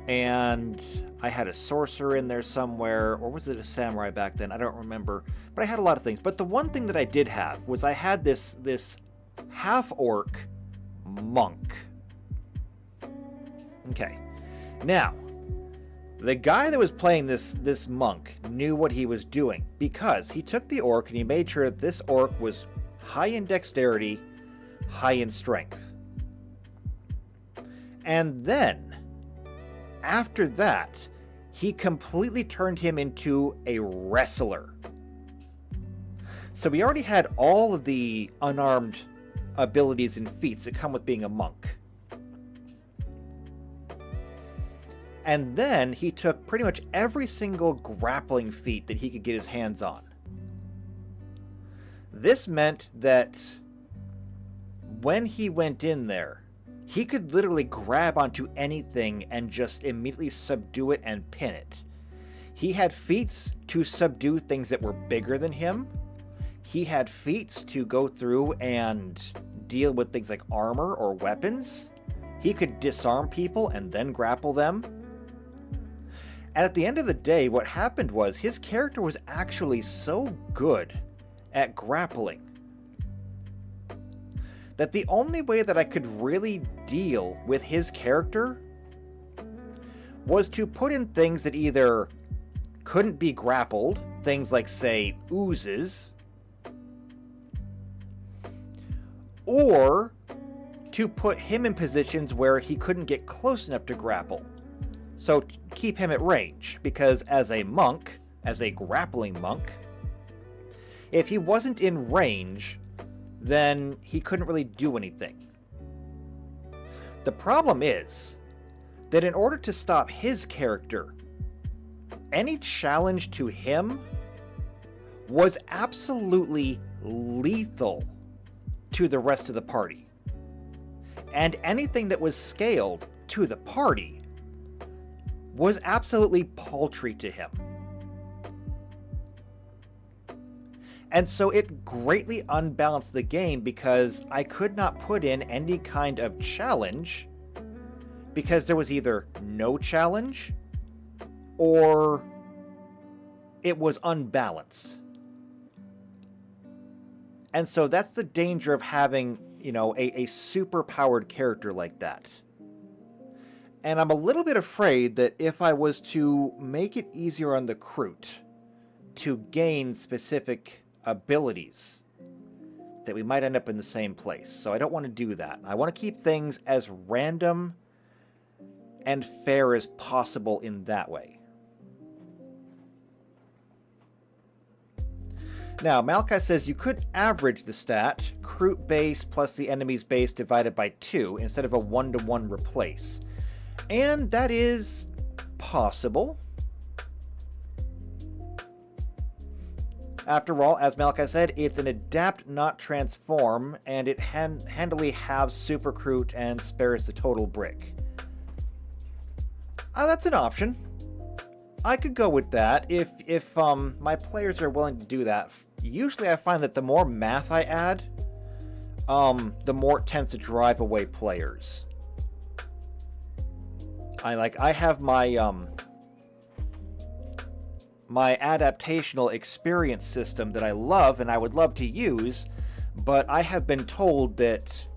and I had a Sorcerer in there somewhere, or was it a Samurai back then? I don't remember. But I had a lot of things. But the one thing that I did have was I had this half-orc monk. Okay. Now, the guy that was playing this monk knew what he was doing, because he took the orc and he made sure that this orc was high in dexterity, high in strength. And then, after that, he completely turned him into a wrestler. So we already had all of the unarmed abilities and feats that come with being a monk. And then he took pretty much every single grappling feat that he could get his hands on. This meant that when he went in there, he could literally grab onto anything and just immediately subdue it and pin it. He had feats to subdue things that were bigger than him. He had feats to go through and deal with things like armor or weapons. He could disarm people and then grapple them. And at the end of the day, what happened was his character was actually so good at grappling that the only way that I could really deal with his character was to put in things that either couldn't be grappled, things like, say, oozes, or to put him in positions where he couldn't get close enough to grapple. So keep him at range, because as a monk, as a grappling monk, if he wasn't in range, then he couldn't really do anything. The problem is that in order to stop his character, any challenge to him was absolutely lethal to the rest of the party. And anything that was scaled to the party was absolutely paltry to him. And so it greatly unbalanced the game, because I could not put in any kind of challenge, because there was either no challenge or it was unbalanced. And so that's the danger of having, a super powered character like that. And I'm a little bit afraid that if I was to make it easier on the Kroot to gain specific abilities, that we might end up in the same place. So I don't want to do that. I want to keep things as random and fair as possible in that way. Now, Malachi says you could average the stat, Kroot base plus the enemy's base divided by 2, instead of a 1-to-1 replace. And that is possible. After all, as Malachi said, it's an adapt, not transform, and it handily halves Super Kroot and spares the total brick. That's an option. I could go with that if my players are willing to do that. Usually I find that the more math I add, the more it tends to drive away players. I have my my adaptational experience system that I love and I would love to use, but I have been told that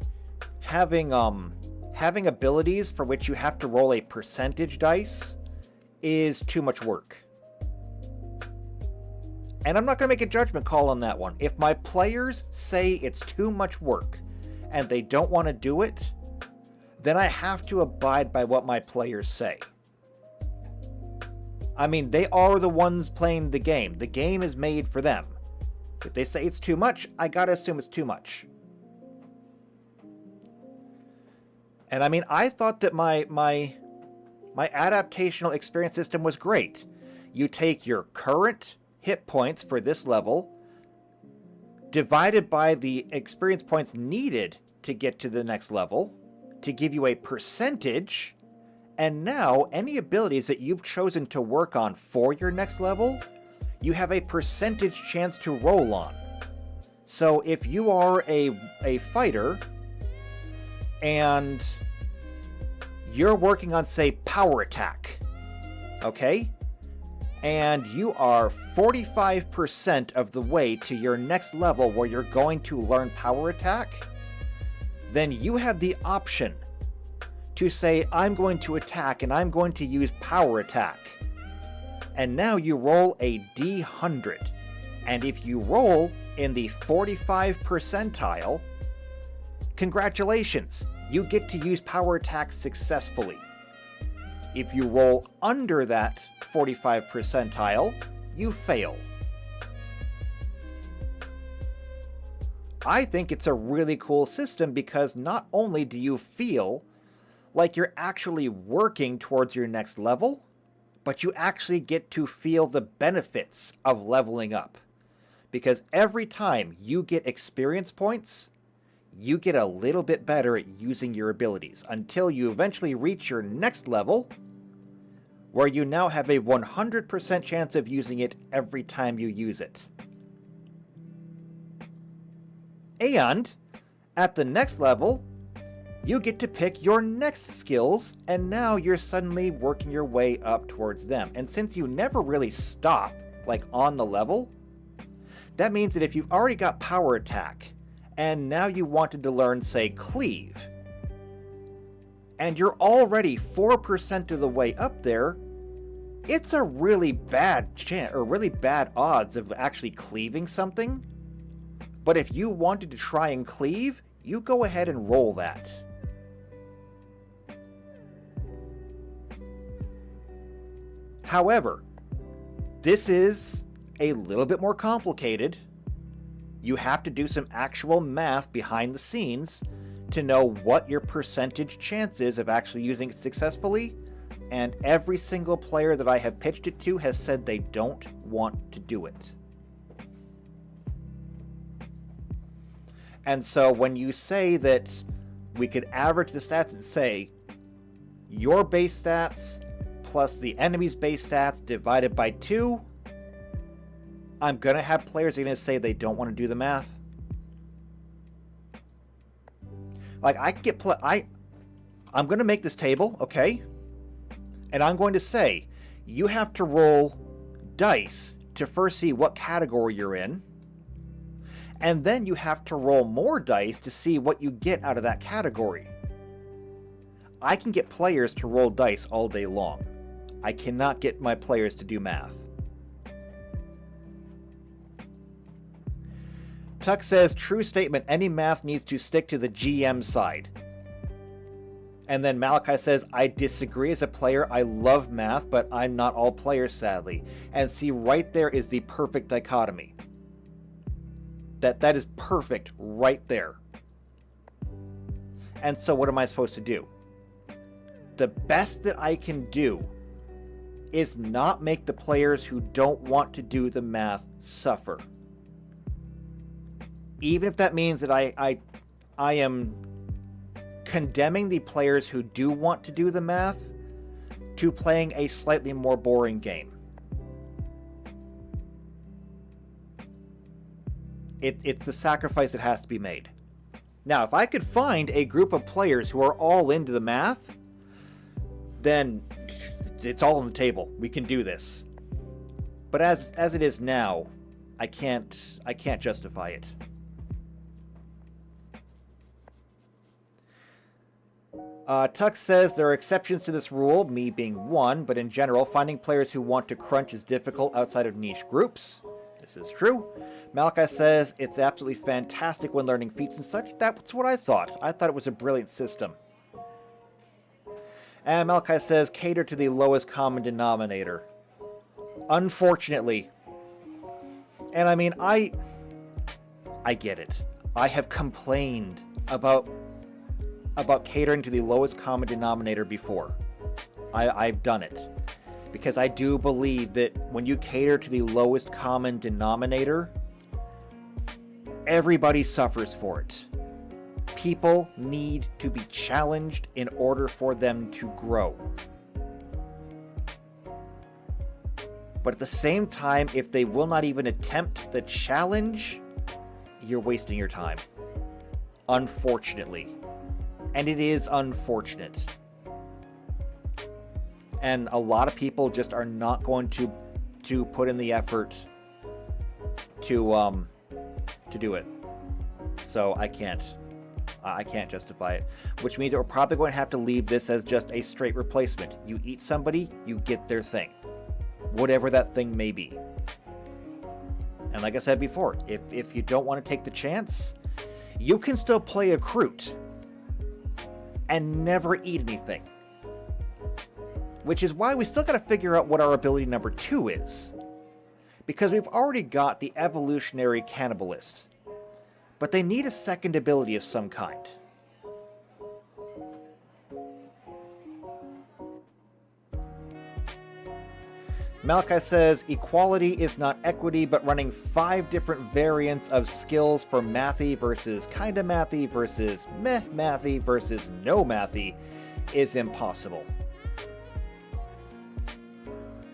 having abilities for which you have to roll a percentage dice is too much work. And I'm not going to make a judgment call on that one. If my players say it's too much work and they don't want to do it, then I have to abide by what my players say. I mean, they are the ones playing the game. The game is made for them. If they say it's too much, I gotta assume it's too much. And I mean, I thought that my adaptational experience system was great. You take your current hit points for this level, divided by the experience points needed to get to the next level, to give you a percentage, and now any abilities that you've chosen to work on for your next level, you have a percentage chance to roll on. So if you are a fighter and you're working on, say, power attack, okay? And you are 45% of the way to your next level where you're going to learn power attack, then you have the option to say, I'm going to attack and I'm going to use power attack. And now you roll a D100. And if you roll in the 45 percentile, congratulations, you get to use power attack successfully. If you roll under that 45 percentile, you fail. I think it's a really cool system because not only do you feel like you're actually working towards your next level, but you actually get to feel the benefits of leveling up. Because every time you get experience points, you get a little bit better at using your abilities until you eventually reach your next level, where you now have a 100% chance of using it every time you use it. And at the next level, you get to pick your next skills, and now you're suddenly working your way up towards them. And since you never really stop, like on the level, that means that if you've already got power attack, and now you wanted to learn, say, cleave, and you're already 4% of the way up there, it's a really bad chance, or really bad odds of actually cleaving something. But if you wanted to try and cleave, you go ahead and roll that. However, this is a little bit more complicated. You have to do some actual math behind the scenes to know what your percentage chance is of actually using it successfully, and every single player that I have pitched it to has said they don't want to do it. And so when you say that we could average the stats and say your base stats plus the enemy's base stats divided by 2, I'm going to have players who are going to say they don't want to do the math. Like, I can get I'm going to make this table, okay? And I'm going to say, you have to roll dice to first see what category you're in. And then you have to roll more dice to see what you get out of that category. I can get players to roll dice all day long. I cannot get my players to do math. Tuck says, true statement, any math needs to stick to the GM side. And then Malachi says, I disagree as a player. I love math, but I'm not all players, sadly. And see, right there is the perfect dichotomy. That is perfect right there. And so what am I supposed to do? The best that I can do is not make the players who don't want to do the math suffer. Even if that means that I am condemning the players who do want to do the math to playing a slightly more boring game. It's the sacrifice that has to be made. Now, if I could find a group of players who are all into the math, then it's all on the table. We can do this. But as it is now, I can't justify it. Tux says there are exceptions to this rule, me being one, but in general, finding players who want to crunch is difficult outside of niche groups. This is true. Malachi says it's absolutely fantastic when learning feats and such. That's what I thought. I thought it was a brilliant system. And Malachi says cater to the lowest common denominator. Unfortunately. And I mean, I get it. I have complained about catering to the lowest common denominator before. I've done it. Because I do believe that when you cater to the lowest common denominator, everybody suffers for it. People need to be challenged in order for them to grow. But at the same time, if they will not even attempt the challenge, you're wasting your time. Unfortunately. And it is unfortunate. And a lot of people just are not going to put in the effort to do it. So I can't justify it. Which means that we're probably going to have to leave this as just a straight replacement. You eat somebody, you get their thing. Whatever that thing may be. And like I said before, if you don't want to take the chance, you can still play a Kroot and never eat anything. Which is why we still got to figure out what our ability number 2 is. Because we've already got the evolutionary cannibalist. But they need a second ability of some kind. Malachi says, equality is not equity, but running 5 different variants of skills for mathy versus kinda mathy versus meh mathy versus no mathy is impossible.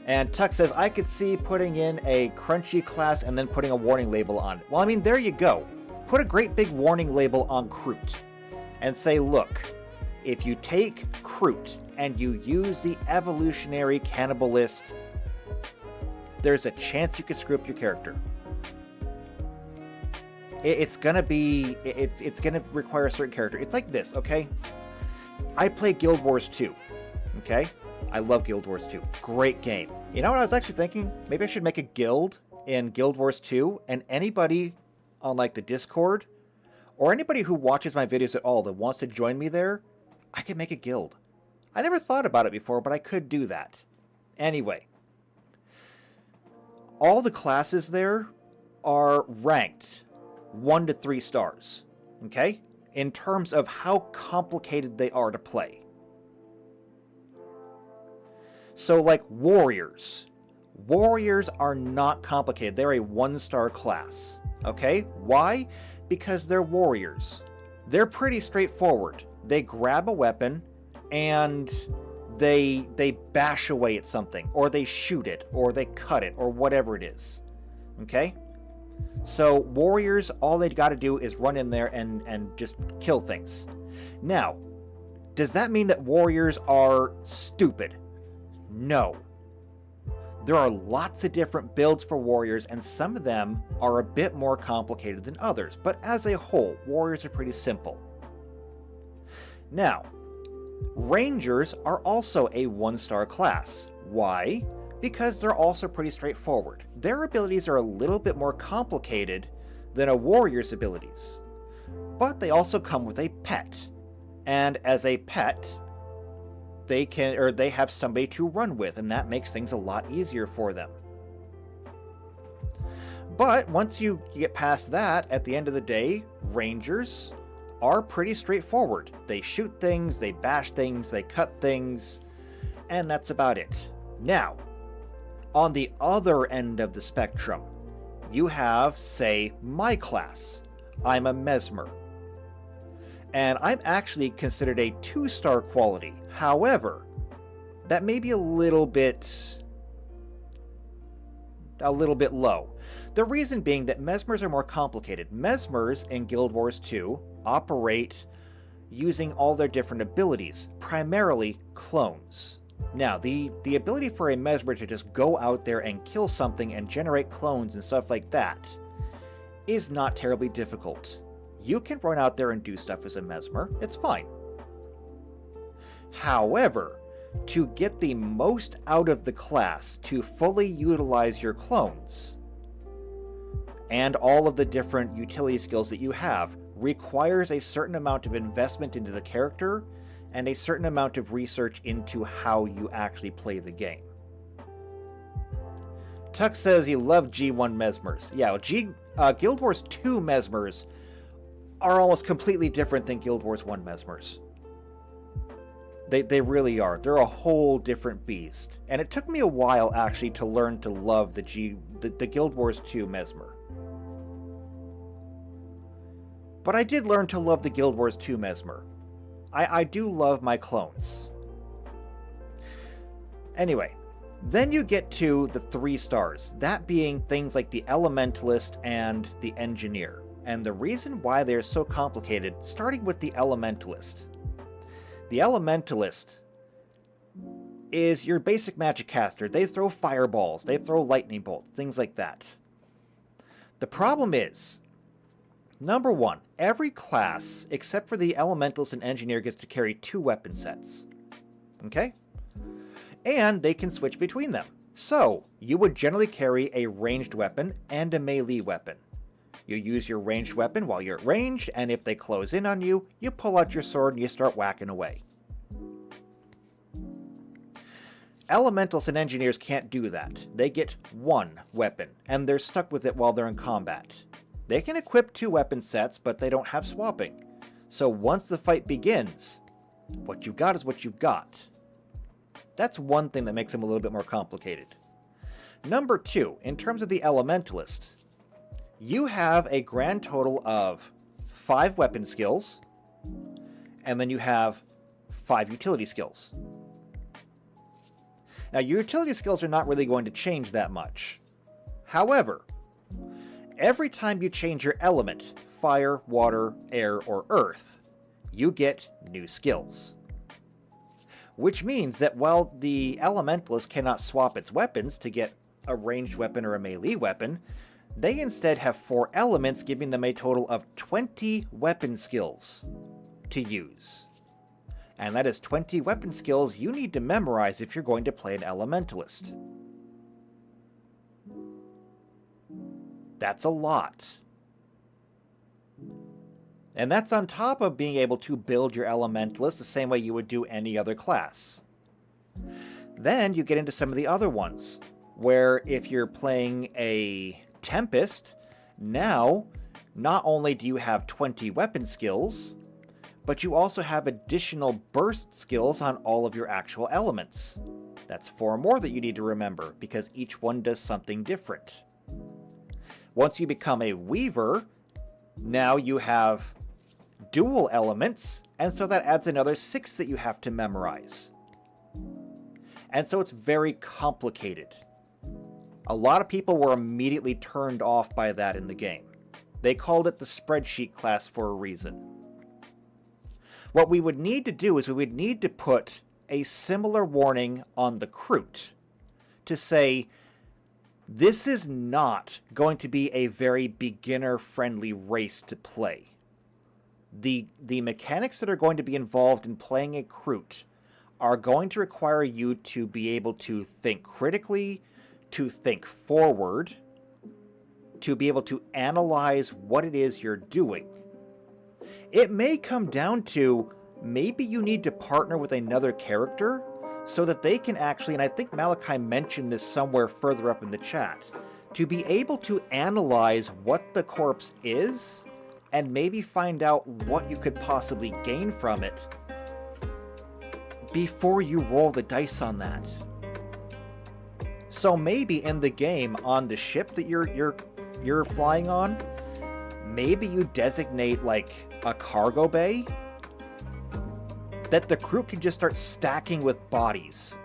And Tuck says, I could see putting in a crunchy class and then putting a warning label on it. Well, I mean, there you go. Put a great big warning label on Kroot and say, look, if you take Kroot and you use the evolutionary cannibalist, there's a chance you could screw up your character. It's gonna require a certain character. It's like this, okay? I play Guild Wars 2, okay? I love Guild Wars 2. Great game. You know what I was actually thinking? Maybe I should make a guild in Guild Wars 2, and anybody on like the Discord, or anybody who watches my videos at all that wants to join me there, I could make a guild. I never thought about it before, but I could do that. Anyway. All the classes there are ranked 1 to 3 stars, okay? In terms of how complicated they are to play. So like warriors. Warriors are not complicated. They're a 1-star class, okay? Why? Because they're warriors. They're pretty straightforward. They grab a weapon and they bash away at something, or they shoot it, or they cut it, or whatever it is. Okay? So warriors, all they've got to do is run in there and just kill things. Now, does that mean that warriors are stupid? No. There are lots of different builds for warriors, and some of them are a bit more complicated than others, but as a whole, warriors are pretty simple. Now, Rangers are also a 1-star class. Why? Because they're also pretty straightforward. Their abilities are a little bit more complicated than a warrior's abilities. But they also come with a pet. And as a pet, they have somebody to run with, and that makes things a lot easier for them. But once you get past that, at the end of the day, Rangers are pretty straightforward. They shoot things, they bash things, they cut things, and that's about it. Now, on the other end of the spectrum, you have, say, my class. I'm a Mesmer. And I'm actually considered a 2-star quality. However, that may be a little bit low. The reason being that Mesmers are more complicated. Mesmers in Guild Wars 2 operate using all their different abilities, primarily clones. Now, the ability for a Mesmer to just go out there and kill something and generate clones and stuff like that is not terribly difficult. You can run out there and do stuff as a Mesmer, it's fine. However, to get the most out of the class, to fully utilize your clones, and all of the different utility skills that you have, requires a certain amount of investment into the character and a certain amount of research into how you actually play the game. Tuck says he loved G1 Mesmers. Yeah, Guild Wars 2 Mesmers are almost completely different than Guild Wars 1 Mesmers. They really are. They're a whole different beast. And it took me a while, actually, to learn to love the Guild Wars 2 Mesmer. But I did learn to love the Guild Wars 2 Mesmer. I do love my clones. Anyway, then you get to the 3 stars, that being things like the Elementalist and the Engineer. And the reason why they're so complicated, starting with the Elementalist. The Elementalist is your basic magic caster. They throw fireballs, they throw lightning bolts, things like that. The problem is, number 1, every class, except for the Elementalist and Engineer, gets to carry 2 weapon sets. Okay? And they can switch between them. So, you would generally carry a ranged weapon and a melee weapon. You use your ranged weapon while you're at range, and if they close in on you, you pull out your sword and you start whacking away. Elementals and Engineers can't do that. They get 1 weapon, and they're stuck with it while they're in combat. They can equip 2 weapon sets, but they don't have swapping. So once the fight begins, what you've got is what you've got. That's one thing that makes them a little bit more complicated. Number 2, in terms of the Elementalist, you have a grand total of 5 weapon skills, and then you have 5 utility skills. Now, your utility skills are not really going to change that much. However, every time you change your element, fire, water, air, or earth, you get new skills. Which means that while the Elementalist cannot swap its weapons to get a ranged weapon or a melee weapon, they instead have 4 elements, giving them a total of 20 weapon skills to use. And that is 20 weapon skills you need to memorize if you're going to play an Elementalist. That's a lot. And that's on top of being able to build your Elementalist the same way you would do any other class. Then you get into some of the other ones, where if you're playing a Tempest, now not only do you have 20 weapon skills, but you also have additional burst skills on all of your actual elements. That's 4 more that you need to remember, because each one does something different. Once you become a Weaver, now you have dual elements, and so that adds another 6 that you have to memorize. And so it's very complicated. A lot of people were immediately turned off by that in the game. They called it the spreadsheet class for a reason. What we would need to do is we would need to put a similar warning on the Kroot to say, this is not going to be a very beginner-friendly race to play. The mechanics that are going to be involved in playing a Kroot are going to require you to be able to think critically, to think forward, to be able to analyze what it is you're doing. It may come down to maybe you need to partner with another character so that they can actually, and I think Malachi mentioned this somewhere further up in the chat, to be able to analyze what the corpse is and maybe find out what you could possibly gain from it before you roll the dice on that. So maybe in the game, on the ship that you're flying on, maybe you designate like a cargo bay that the crew can just start stacking with bodies.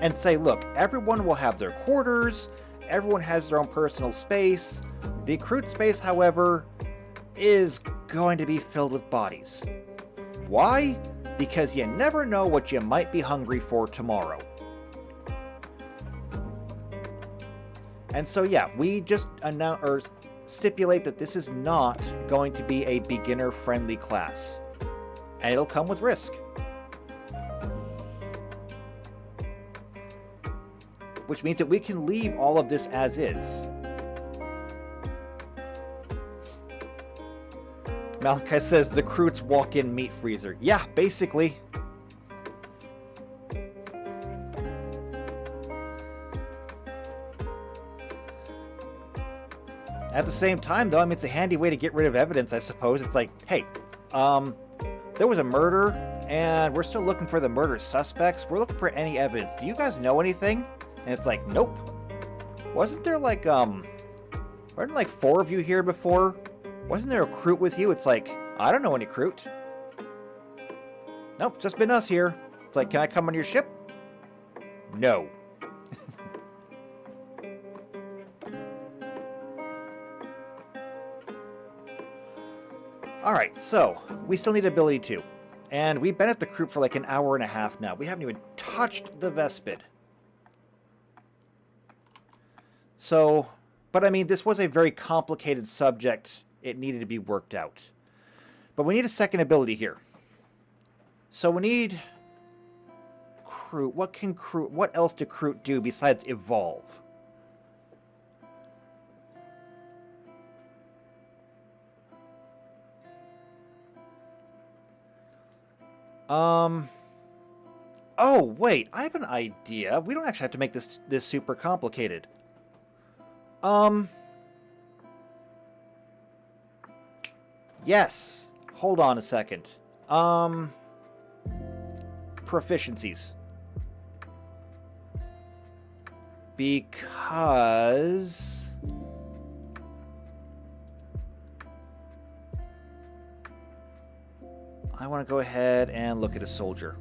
And say, look, everyone will have their quarters, everyone has their own personal space. The Kroot space, however, is going to be filled with bodies. Why? Because you never know what you might be hungry for tomorrow. And so yeah, we just stipulate that this is not going to be a beginner-friendly class. And it'll come with risk. Which means that we can leave all of this as is. Malachi says the Kroot's walk-in meat freezer. Yeah, basically. At the same time, though, I mean, it's a handy way to get rid of evidence, I suppose. It's like, hey, there was a murder, and we're still looking for the murder suspects. We're looking for any evidence. Do you guys know anything? And it's like, nope. Wasn't there like, weren't like 4 of you here before? Wasn't there a Kroot with you? It's like, I don't know any Kroot. Nope, just been us here. It's like, can I come on your ship? No. Alright, so, we still need ability 2. And we've been at the Kroot for like an hour and a half now. We haven't even touched the Vespid. So, but I mean, this was a very complicated subject. It needed to be worked out. But we need a second ability here. So we need Kroot. What else do Kroot do besides evolve? Oh, wait, I have an idea. We don't actually have to make this super complicated. Yes. Hold on a second. Proficiencies. Because I want to go ahead and look at a soldier.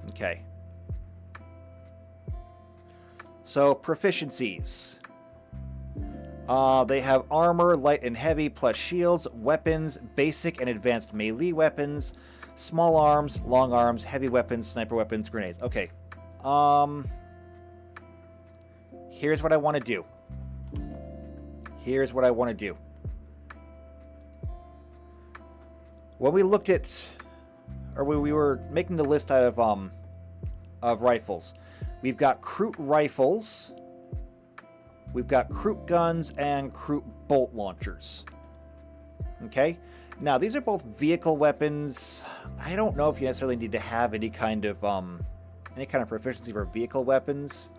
Okay. So, proficiencies. They have armor, light and heavy, plus shields, weapons, basic and advanced melee weapons, small arms, long arms, heavy weapons, sniper weapons, grenades. Okay. Here's what I want to do. Here's what I want to do. When we looked at, or we were making the list out of rifles, we've got Kroot rifles. We've got Kroot guns and Kroot bolt launchers. Okay? Now, these are both vehicle weapons. I don't know if you necessarily need to have any kind of proficiency for vehicle weapons.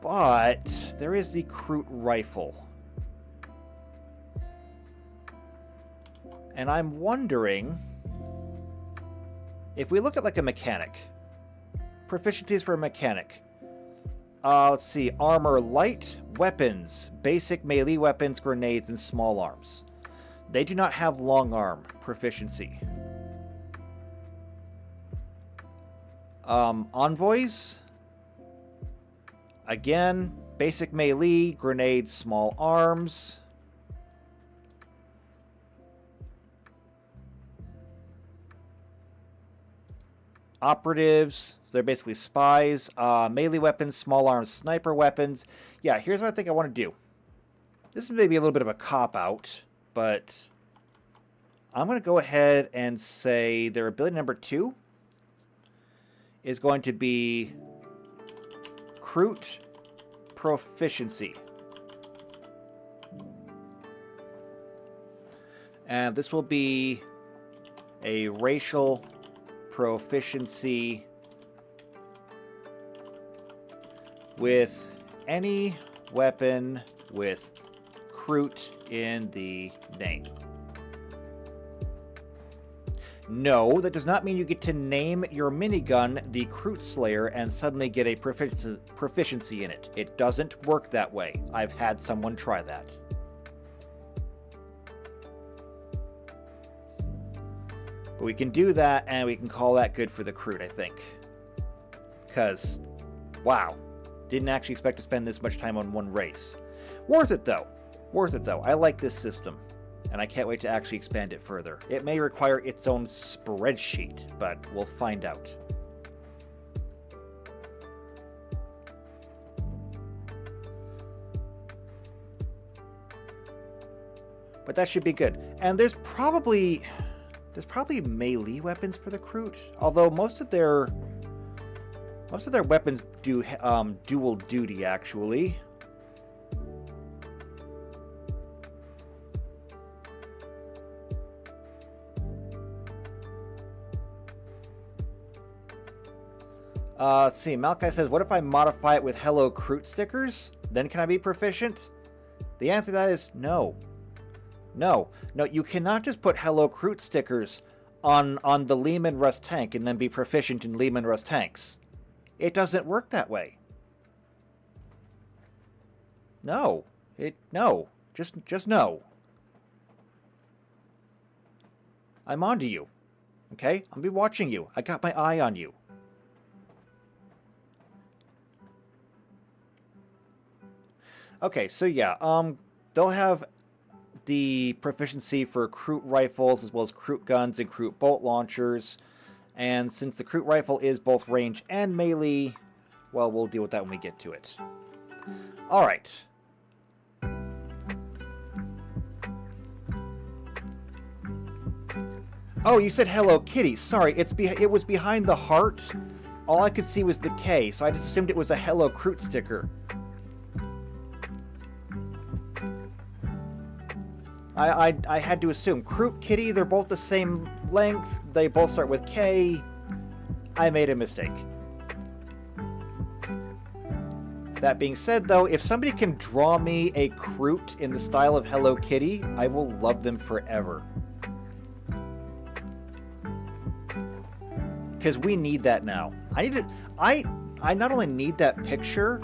But there is the Kroot rifle. And I'm wondering if we look at like a mechanic. Proficiencies for a mechanic. Let's see. Armor, light, weapons, basic melee weapons, grenades, and small arms. They do not have long arm proficiency. Envoys. Again, basic melee, grenades, small arms. Operatives, so they're basically spies. Melee weapons, small arms, sniper weapons. Yeah, here's what I think I want to do. This is maybe a little bit of a cop-out, but I'm going to go ahead and say their ability number 2 is going to be Kroot Proficiency. And this will be a racial proficiency with any weapon with Kroot in the name. No, that does not mean you get to name your minigun the Kroot Slayer and suddenly get a proficiency in it. It doesn't work that way. I've had someone try that. But we can do that, and we can call that good for the Kroot, I think. Because, wow. Didn't actually expect to spend this much time on one race. Worth it, though. Worth it, though. I like this system. and I can't wait to actually expand it further. It may require its own spreadsheet, but we'll find out. But that should be good. And there's probably melee weapons for the Kroot, although most of their weapons do dual duty, actually. Let's see, Malachi says, what if I modify it with Hello Kroot stickers? Then can I be proficient? The answer to that is no. No, you cannot just put Hello Kroot stickers on the Leman Russ tank and then be proficient in Leman Russ tanks. It doesn't work that way. No. Just no. I'm onto you. Okay? I'll be watching you. I got my eye on you. Okay, so yeah, they'll have the proficiency for Kroot rifles as well as Kroot guns and Kroot bolt launchers. And since the Kroot rifle is both range and melee, well, we'll deal with that when we get to it. Alright. Oh, you said Hello Kitty. Sorry, it was behind the heart. All I could see was the K, so I just assumed it was a Hello Kroot sticker. I had to assume. Kroot, Kitty, they're both the same length. They both start with K. I made a mistake. That being said, though, if somebody can draw me a Kroot in the style of Hello Kitty, I will love them forever. Because we need that now. I not only need that picture,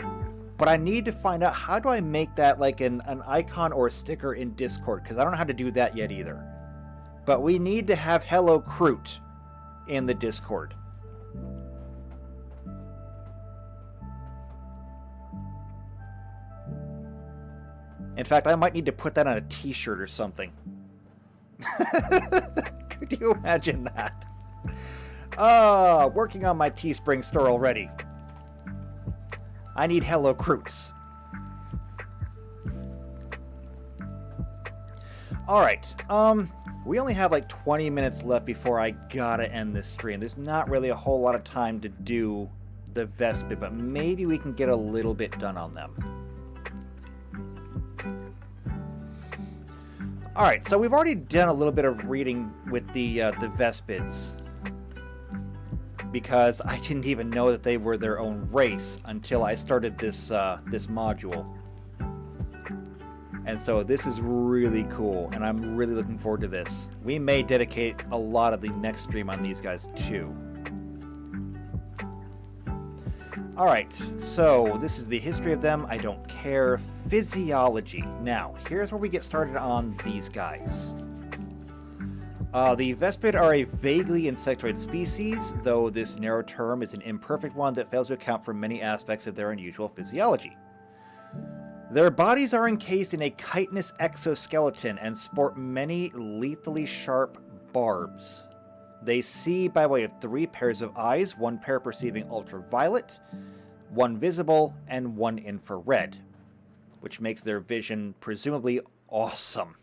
but I need to find out how do I make that like an icon or a sticker in Discord, because I don't know how to do that yet either. But we need to have Hello Kroot in the Discord. In fact, I might need to put that on a t-shirt or something. Could you imagine that? Working on my Teespring store already. I need Hello Kroots. Alright, we only have like 20 minutes left before I gotta end this stream. There's not really a whole lot of time to do the Vespid, but maybe we can get a little bit done on them. Alright, so we've already done a little bit of reading with the Vespids, because I didn't even know that they were their own race until I started this this module. And so this is really cool, and I'm really looking forward to this. We may dedicate a lot of the next stream on these guys too. Alright, so this is the history of them. I don't care. Physiology. Now, here's where we get started on these guys. The Vespid are a vaguely insectoid species, though this narrow term is an imperfect one that fails to account for many aspects of their unusual physiology. Their bodies are encased in a chitinous exoskeleton and sport many lethally sharp barbs. They see by way of 3 pairs of eyes, 1 pair perceiving ultraviolet, 1 visible, and 1 infrared, which makes their vision presumably awesome.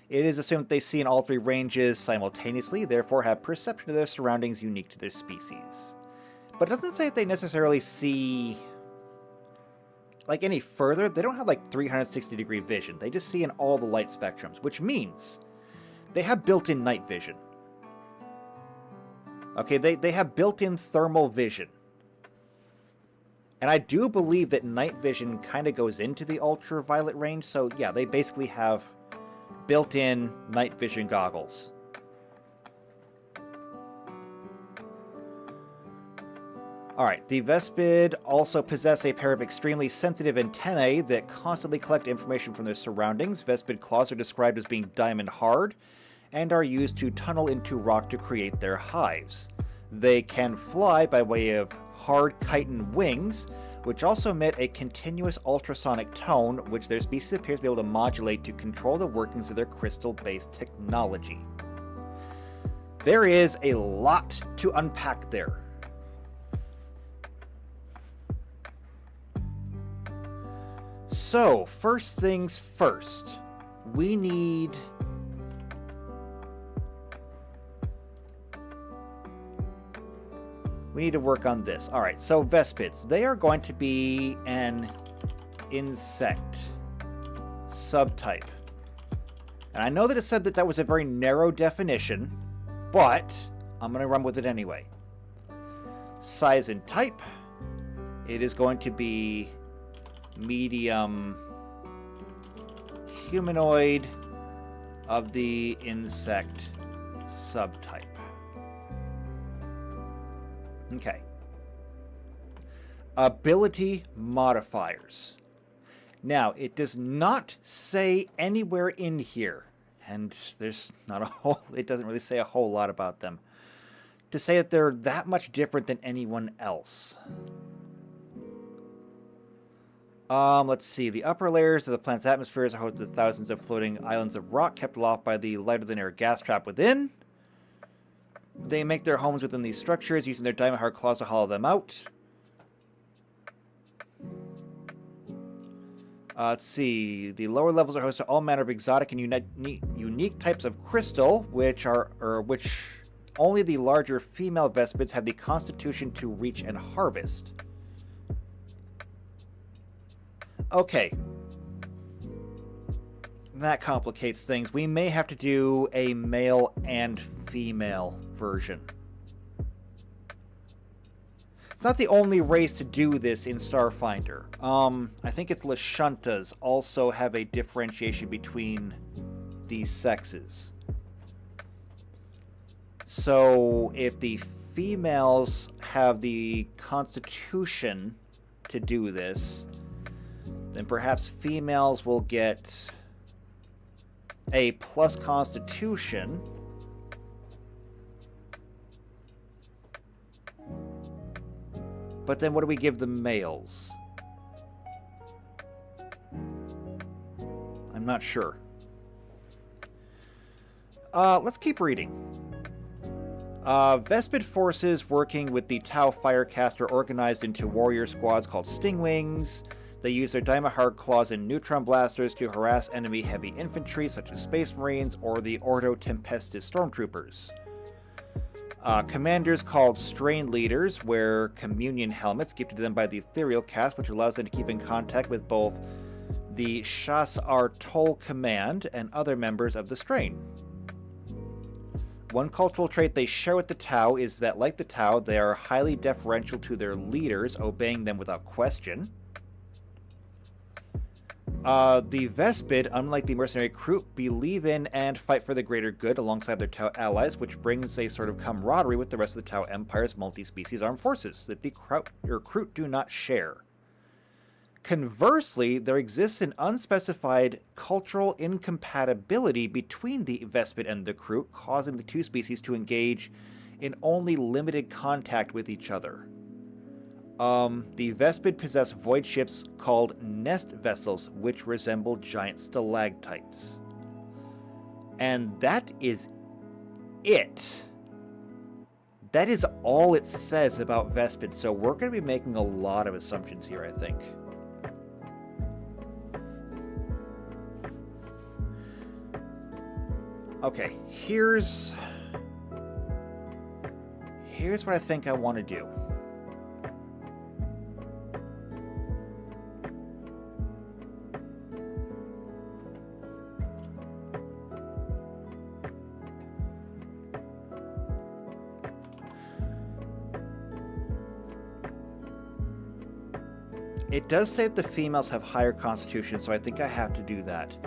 It is assumed they see in all 3 ranges simultaneously, therefore have perception of their surroundings unique to their species. But it doesn't say if they necessarily see like any further. They don't have like 360-degree vision. They just see in all the light spectrums, which means they have built-in night vision. Okay, they have built-in thermal vision. And I do believe that night vision kind of goes into the ultraviolet range, so yeah, they basically have built-in night vision goggles. Alright, the Vespid also possess a pair of extremely sensitive antennae that constantly collect information from their surroundings. Vespid claws are described as being diamond hard and are used to tunnel into rock to create their hives. They can fly by way of hard chitin wings, which also emit a continuous ultrasonic tone, which their species appears to be able to modulate to control the workings of their crystal-based technology. There is a lot to unpack there. So, first things first, we need to work on this. All right, so Vespids, they are going to be an insect subtype. And I know that it said that that was a very narrow definition, but I'm going to run with it anyway. Size and type, it is going to be medium humanoid of the insect subtype. Okay. Ability modifiers. Now, it does not say anywhere in here, and there's not a whole, it doesn't really say a whole lot about them, to say that they're that much different than anyone else. Let's see. The upper layers of the planet's atmospheres are hosted to thousands of floating islands of rock kept aloft by the lighter-than-air gas trap within. They make their homes within these structures, using their diamond-hard claws to hollow them out. Let's see. The lower levels are host to all manner of exotic and unique types of crystal, which only the larger female Vespids have the constitution to reach and harvest. Okay. That complicates things. We may have to do a male and female version. It's not the only race to do this in Starfinder. I think it's Lashuntas also have a differentiation between these sexes. So if the females have the constitution to do this, then perhaps females will get a plus constitution. But then what do we give the males? I'm not sure. Let's keep reading. Vespid forces working with the Tau Firecaster organized into warrior squads called Stingwings. They use their diamond-hard claws and neutron blasters to harass enemy heavy infantry, such as Space Marines or the Ordo Tempestus stormtroopers. Commanders called Strain Leaders wear communion helmets gifted to them by the Ethereal Cast, which allows them to keep in contact with both the Shas-Ar Tol Command and other members of the Strain. One cultural trait they share with the Tau is that, like the Tau, they are highly deferential to their leaders, obeying them without question. The Vespid, unlike the mercenary Kroot, believe in and fight for the greater good alongside their Tau allies, which brings a sort of camaraderie with the rest of the Tau Empire's multi-species armed forces that the Kroot do not share. Conversely, there exists an unspecified cultural incompatibility between the Vespid and the Kroot, causing the two species to engage in only limited contact with each other. The Vespid possess void ships called nest vessels, which resemble giant stalactites. And that is it. That is all it says about Vespid, so we're going to be making a lot of assumptions here, I think. Okay, here's what I think I want to do. It does say that the females have higher constitution, so I think I have to do that.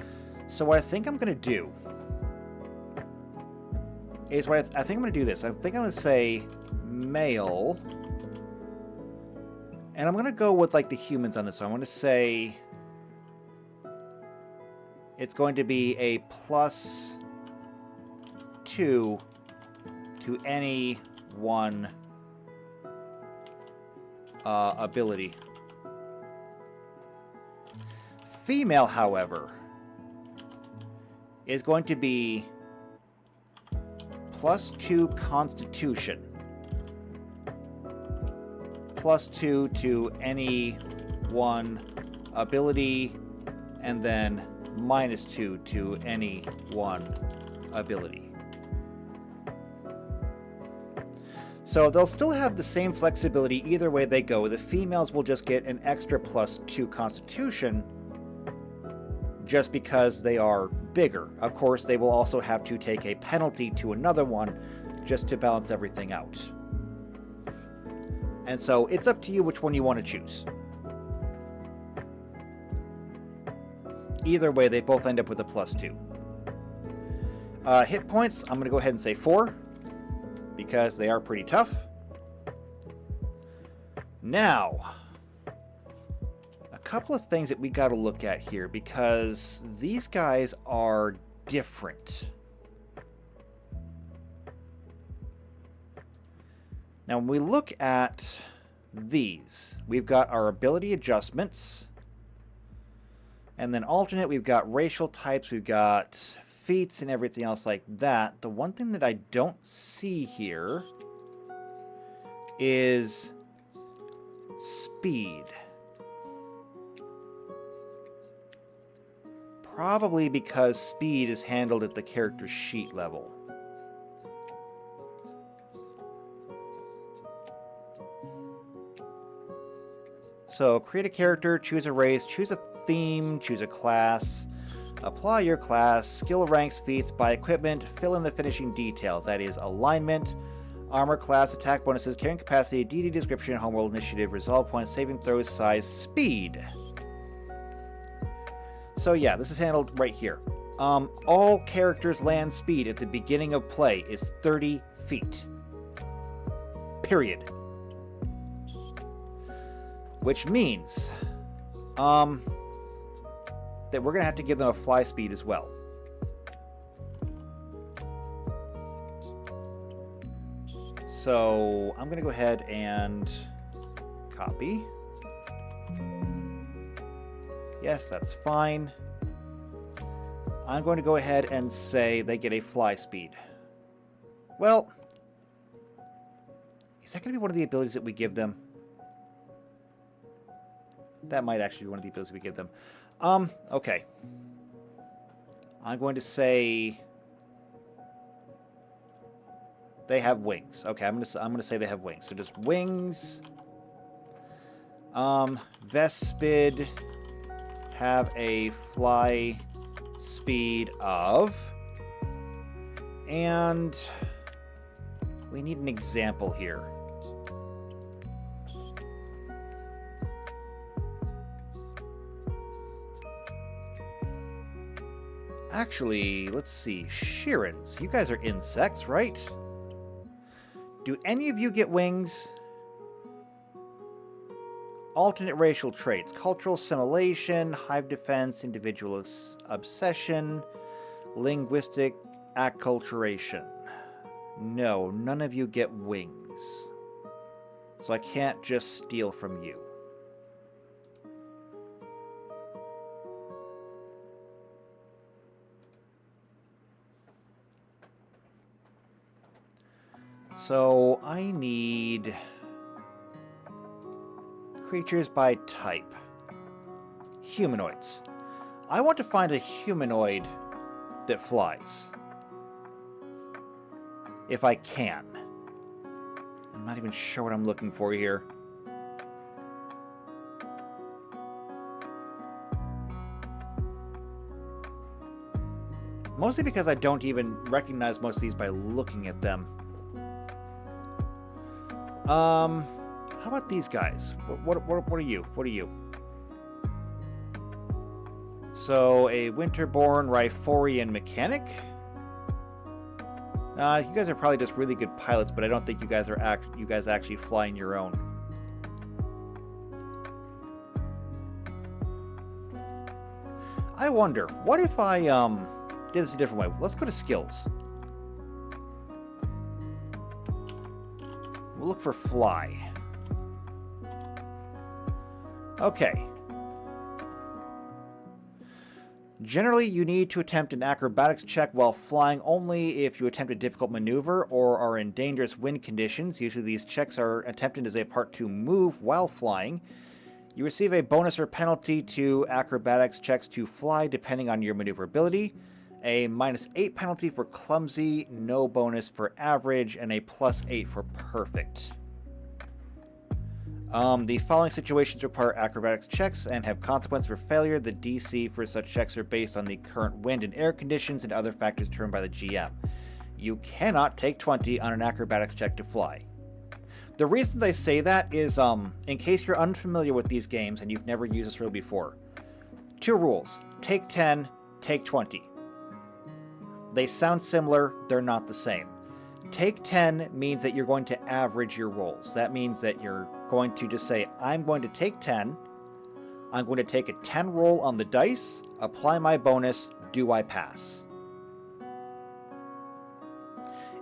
So what I think I'm going to do is I think I'm going to do this. I think I'm going to say male. And I'm going to go with like the humans on this. So I'm going to say it's going to be a +2 to any one ability female, however, is going to be +2 Constitution, +2 to any one ability, and then -2 to any one ability. So they'll still have the same flexibility either way they go. The females will just get an extra +2 Constitution just because they are bigger. Of course, they will also have to take a penalty to another one just to balance everything out. And so it's up to you which one you want to choose. Either way, they both end up with a +2. Hit points, I'm going to go ahead and say 4, because they are pretty tough. Now, a couple of things that we got to look at here, because these guys are different. Now, when we look at these, we've got our ability adjustments, and then alternate, we've got racial types, we've got feats and everything else like that. The one thing that I don't see here is speed. Probably because speed is handled at the character sheet level. So create a character, choose a race, choose a theme, choose a class, apply your class, skill ranks, feats, buy equipment, fill in the finishing details. That is alignment, armor class, attack bonuses, carrying capacity, DD description, homeworld initiative, resolve points, saving throws, size, speed. So yeah, this is handled right here. All characters' land speed at the beginning of play is 30 feet. Period. Which means that we're going to have to give them a fly speed as well. So I'm going to go ahead and copy. Yes, that's fine. I'm going to go ahead and say they get a fly speed. Well, is that going to be one of the abilities that we give them? That might actually be one of the abilities we give them. Okay. I'm going to say they have wings. Okay, I'm going to say they have wings. So just wings. Vespid have a fly speed of, and we need an example here. Actually, let's see. Shirans. You guys are insects, right? Do any of you get wings? Alternate racial traits. Cultural assimilation, hive defense, individual obsession, linguistic acculturation. No, none of you get wings. So I can't just steal from you. So I need creatures by type. Humanoids. I want to find a humanoid that flies. If I can. I'm not even sure what I'm looking for here. Mostly because I don't even recognize most of these by looking at them. How about these guys? What are you? What are you? So, a Winterborn Riforian mechanic. You guys are probably just really good pilots, but I don't think you guys are actually flying your own. I wonder, what if I did this a different way? Let's go to skills. We'll look for fly. Okay. Generally, you need to attempt an acrobatics check while flying only if you attempt a difficult maneuver or are in dangerous wind conditions. Usually these checks are attempted as a part to move while flying. You receive a bonus or penalty to acrobatics checks to fly depending on your maneuverability. A -8 penalty for clumsy, no bonus for average, and a +8 for perfect. The following situations require acrobatics checks and have consequence for failure. The DC for such checks are based on the current wind and air conditions and other factors determined by the GM. You cannot take 20 on an acrobatics check to fly. The reason they say that is, in case you're unfamiliar with these games and you've never used this rule before. 2 rules. Take 10, take 20. They sound similar, they're not the same. Take 10 means that you're going to average your rolls. That means that you're going to just say, I'm going to take 10, I'm going to take a 10 roll on the dice, apply my bonus, do I pass?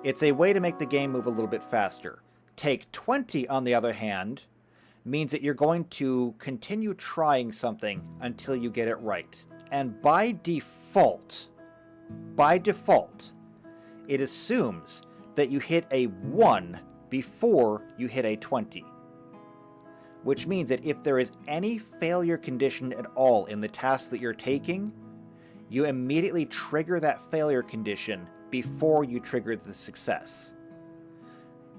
It's a way to make the game move a little bit faster. Take 20, on the other hand, means that you're going to continue trying something until you get it right. And by default, it assumes that you hit a 1 before you hit a 20. Which means that if there is any failure condition at all in the task that you're taking, you immediately trigger that failure condition before you trigger the success.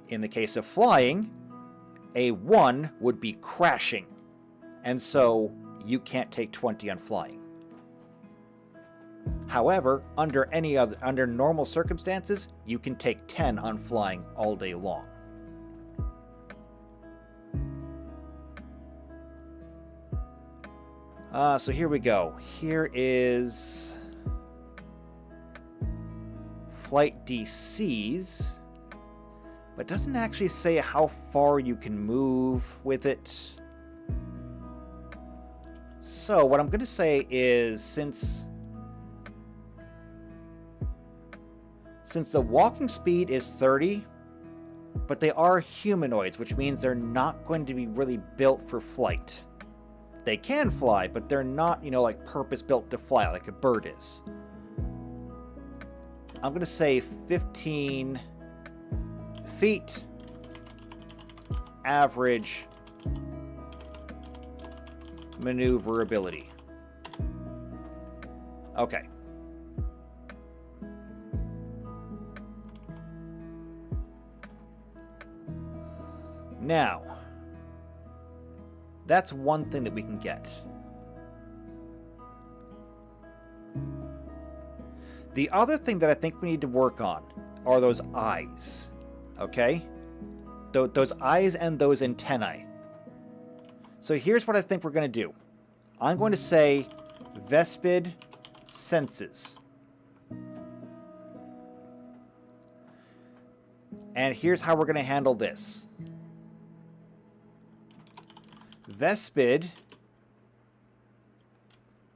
In the case of flying, a 1 would be crashing, and so you can't take 20 on flying. However, under normal circumstances, you can take 10 on flying all day long. So here we go. Here is flight DCs, but it doesn't actually say how far you can move with it. So what I'm going to say is, since the walking speed is 30, but they are humanoids, which means they're not going to be really built for flight. They can fly, but they're not, like purpose-built to fly like a bird is. I'm going to say 15 feet average maneuverability. Okay. Now, that's one thing that we can get. The other thing that I think we need to work on are those eyes. Okay? Those eyes and those antennae. So here's what I think we're going to do. I'm going to say Vespid senses. And here's how we're going to handle this. Vespid,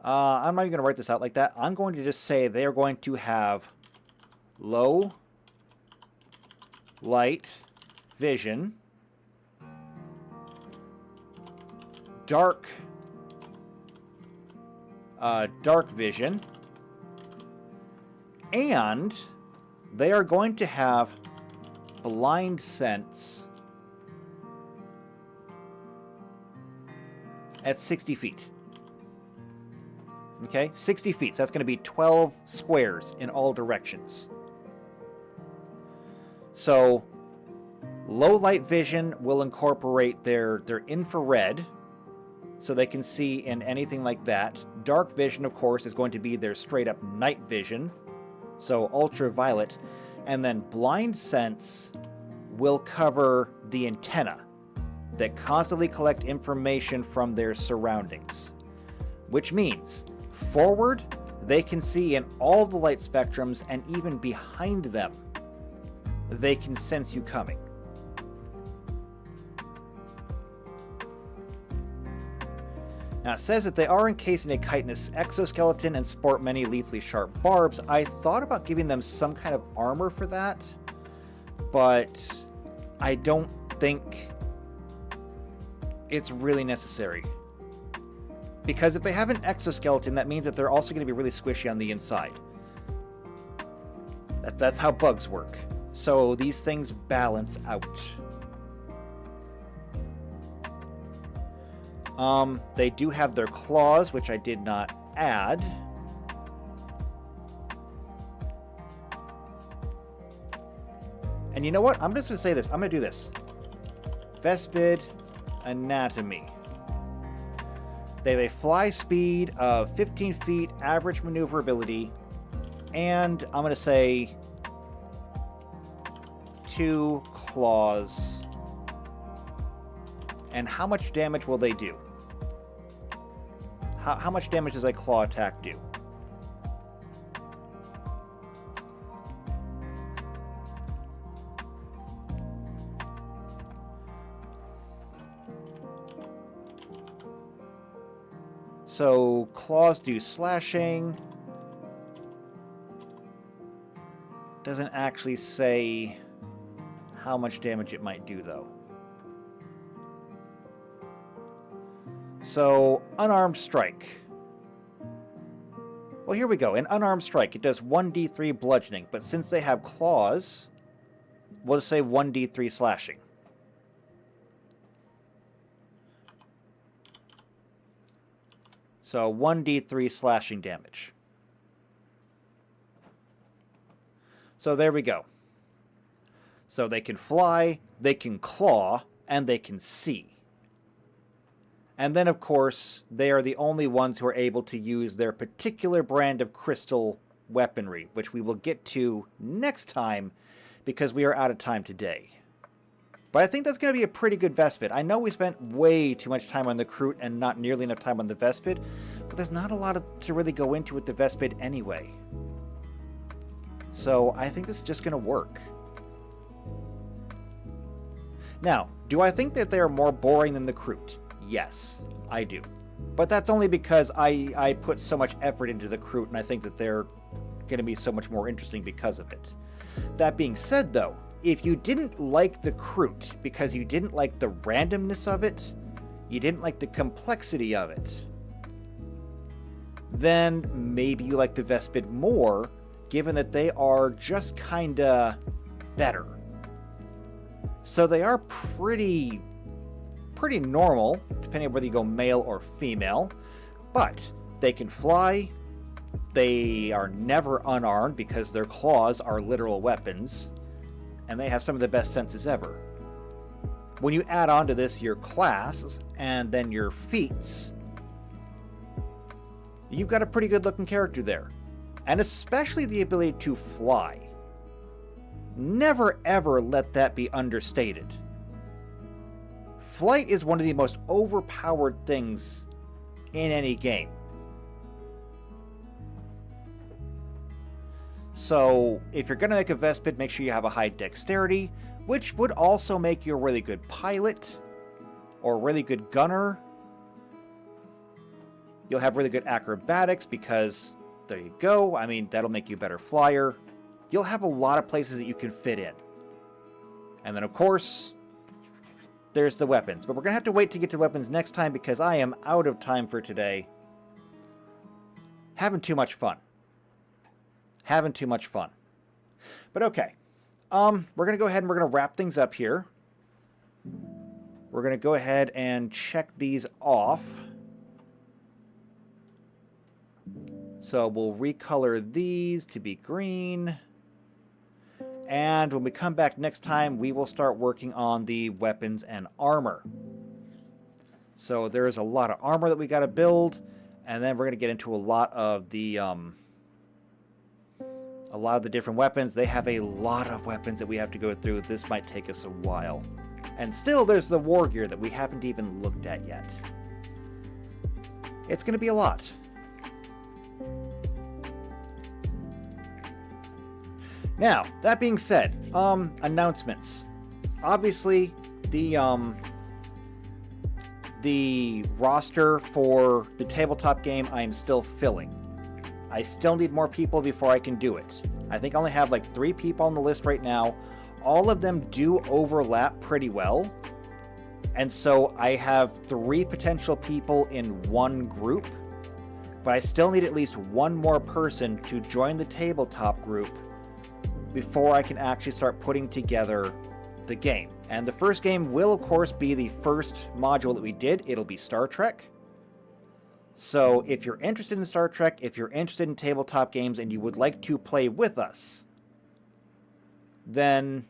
I'm not even going to write this out like that. I'm going to just say they are going to have low light vision, dark vision, and they are going to have blind sense at 60 feet. Okay, 60 feet. So that's going to be 12 squares in all directions. So, low light vision will incorporate their infrared, so they can see in anything like that. Dark vision, of course, is going to be their straight up night vision, so ultraviolet. And then blind sense will cover the antenna that constantly collect information from their surroundings. Which means, forward, they can see in all the light spectrums, and even behind them, they can sense you coming. Now it says that they are encased in a chitinous exoskeleton and sport many lethally sharp barbs. I thought about giving them some kind of armor for that, but I don't think it's really necessary. Because if they have an exoskeleton, that means that they're also going to be really squishy on the inside. That's how bugs work. So these things balance out. They do have their claws, which I did not add. And you know what? I'm just going to say this. I'm going to do this. Vespid anatomy. They have a fly speed of 15 feet, average maneuverability, and I'm going to say 2 claws. And how much damage will they do? How much damage does a claw attack do? So, claws do slashing. Doesn't actually say how much damage it might do, though. So, unarmed strike. Well, here we go. An unarmed strike, it does 1d3 bludgeoning, but since they have claws, we'll just say 1d3 slashing. So 1d3 slashing damage. So there we go. So they can fly, they can claw, and they can see. And then, of course, they are the only ones who are able to use their particular brand of crystal weaponry, which we will get to next time because we are out of time today. But I think that's going to be a pretty good Vespid. I know we spent way too much time on the Kroot and not nearly enough time on the Vespid, but there's not a lot to really go into with the Vespid anyway. So I think this is just going to work. Now, do I think that they are more boring than the Kroot? Yes, I do. But that's only because I put so much effort into the Kroot, and I think that they're going to be so much more interesting because of it. That being said, though, if you didn't like the Kroot because you didn't like the randomness of it, you didn't like the complexity of it, then maybe you like the Vespid more, given that they are just kinda better. So they are pretty normal, depending on whether you go male or female, but they can fly, they are never unarmed because their claws are literal weapons, and they have some of the best senses ever. When you add on to this your class and then your feats, you've got a pretty good looking character there. And especially the ability to fly. Never ever let that be understated. Flight is one of the most overpowered things in any game. So, if you're going to make a Vespid, make sure you have a high dexterity, which would also make you a really good pilot, or a really good gunner. You'll have really good acrobatics, because, there you go, I mean, that'll make you a better flyer. You'll have a lot of places that you can fit in. And then, of course, there's the weapons. But we're going to have to wait to get to weapons next time, because I am out of time for today. Having too much fun. Having too much fun. But okay. We're going to go ahead and we're going to wrap things up here. We're going to go ahead and check these off. So we'll recolor these to be green. And when we come back next time, we will start working on the weapons and armor. So there's a lot of armor that we got to build. And then we're going to get into a lot of the different weapons. They have a lot of weapons that we have to go through. This might take us a while. And still, there's the war gear that we haven't even looked at yet. It's going to be a lot. Now, that being said, announcements. Obviously, the roster for the tabletop game I am still filling. I still need more people before I can do it. I think I only have like 3 people on the list right now. All of them do overlap pretty well. And so I have 3 potential people in one group, but I still need at least one more person to join the tabletop group before I can actually start putting together the game. And the first game will, of course, be the first module that we did. It'll be Star Trek. So if you're interested in Star Trek, if you're interested in tabletop games and you would like to play with us, then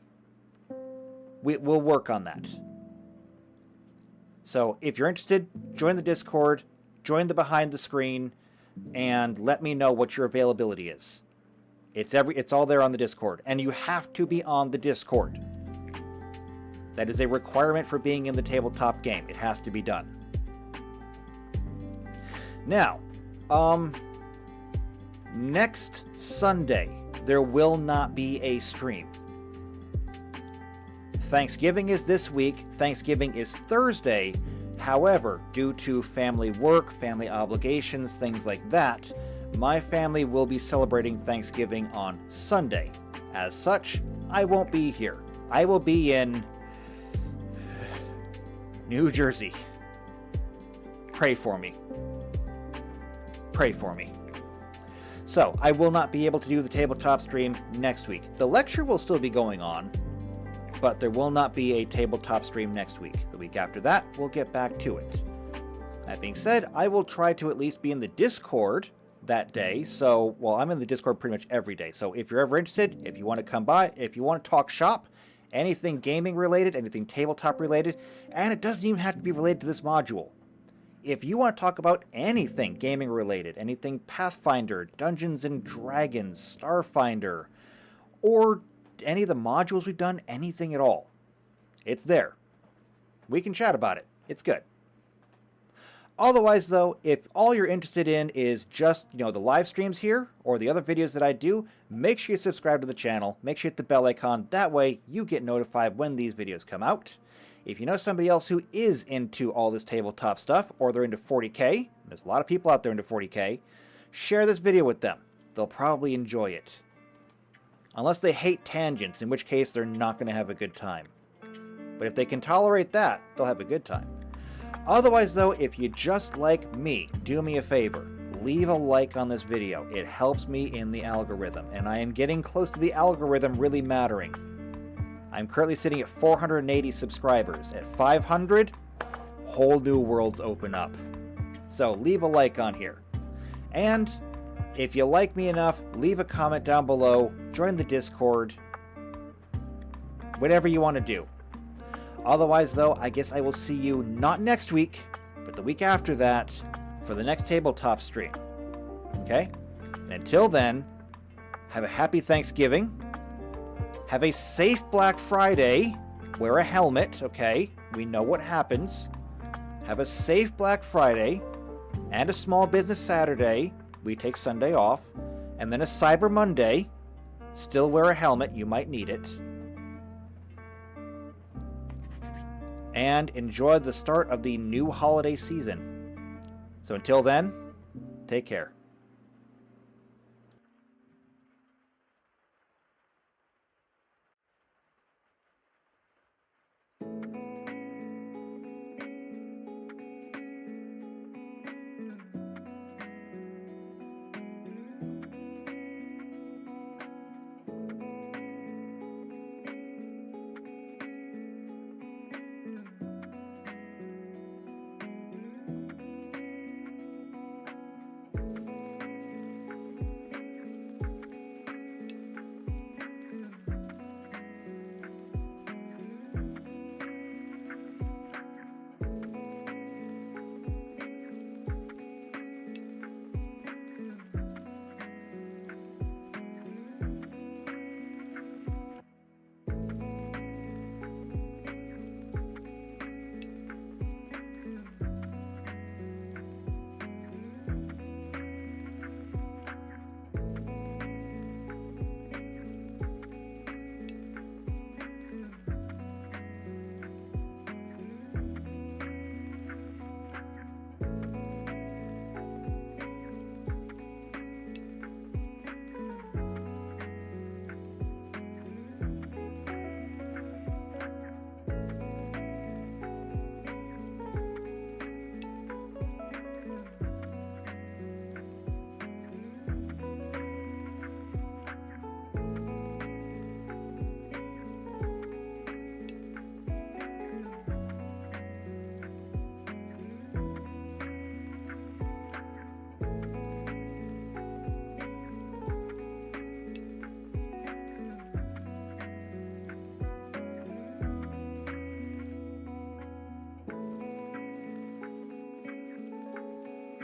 we'll work on that. So if you're interested, join the Discord, join the behind the screen, and let me know what your availability is. It's all there on the Discord, and you have to be on the Discord. That is a requirement for being in the tabletop game. It has to be done. Now, next Sunday, there will not be a stream. Thanksgiving is this week. Thanksgiving is Thursday. However, due to family work, family obligations, things like that, my family will be celebrating Thanksgiving on Sunday. As such, I won't be here. I will be in New Jersey. Pray for me. Pray for me. So, I will not be able to do the tabletop stream next week. The lecture will still be going on, but there will not be a tabletop stream next week. The week after that, we'll get back to it. That being said, I will try to at least be in the Discord that day. So, well, I'm in the Discord pretty much every day. So if you're ever interested, if you want to come by, if you want to talk shop, anything gaming related, anything tabletop related, and it doesn't even have to be related to this module. If you want to talk about anything gaming related, anything Pathfinder, Dungeons and Dragons, Starfinder, or any of the modules we've done, anything at all, it's there. We can chat about it. It's good. Otherwise, though, if all you're interested in is just, the live streams here or the other videos that I do, make sure you subscribe to the channel. Make sure you hit the bell icon. That way, you get notified when these videos come out. If you know somebody else who is into all this tabletop stuff, or they're into 40K, there's a lot of people out there into 40K, share this video with them. They'll probably enjoy it. Unless they hate tangents, in which case they're not going to have a good time. But if they can tolerate that, they'll have a good time. Otherwise, though, if you just like me, do me a favor. Leave a like on this video. It helps me in the algorithm, and I am getting close to the algorithm really mattering. I'm currently sitting at 480 subscribers. At 500, whole new worlds open up. So leave a like on here. And if you like me enough, leave a comment down below, join the Discord, whatever you want to do. Otherwise, though, I guess I will see you not next week, but the week after that for the next tabletop stream. Okay? And until then, have a happy Thanksgiving. Have a safe Black Friday. Wear a helmet, okay? We know what happens. Have a safe Black Friday and a Small Business Saturday. We take Sunday off. And then a Cyber Monday. Still wear a helmet. You might need it. And enjoy the start of the new holiday season. So until then, take care.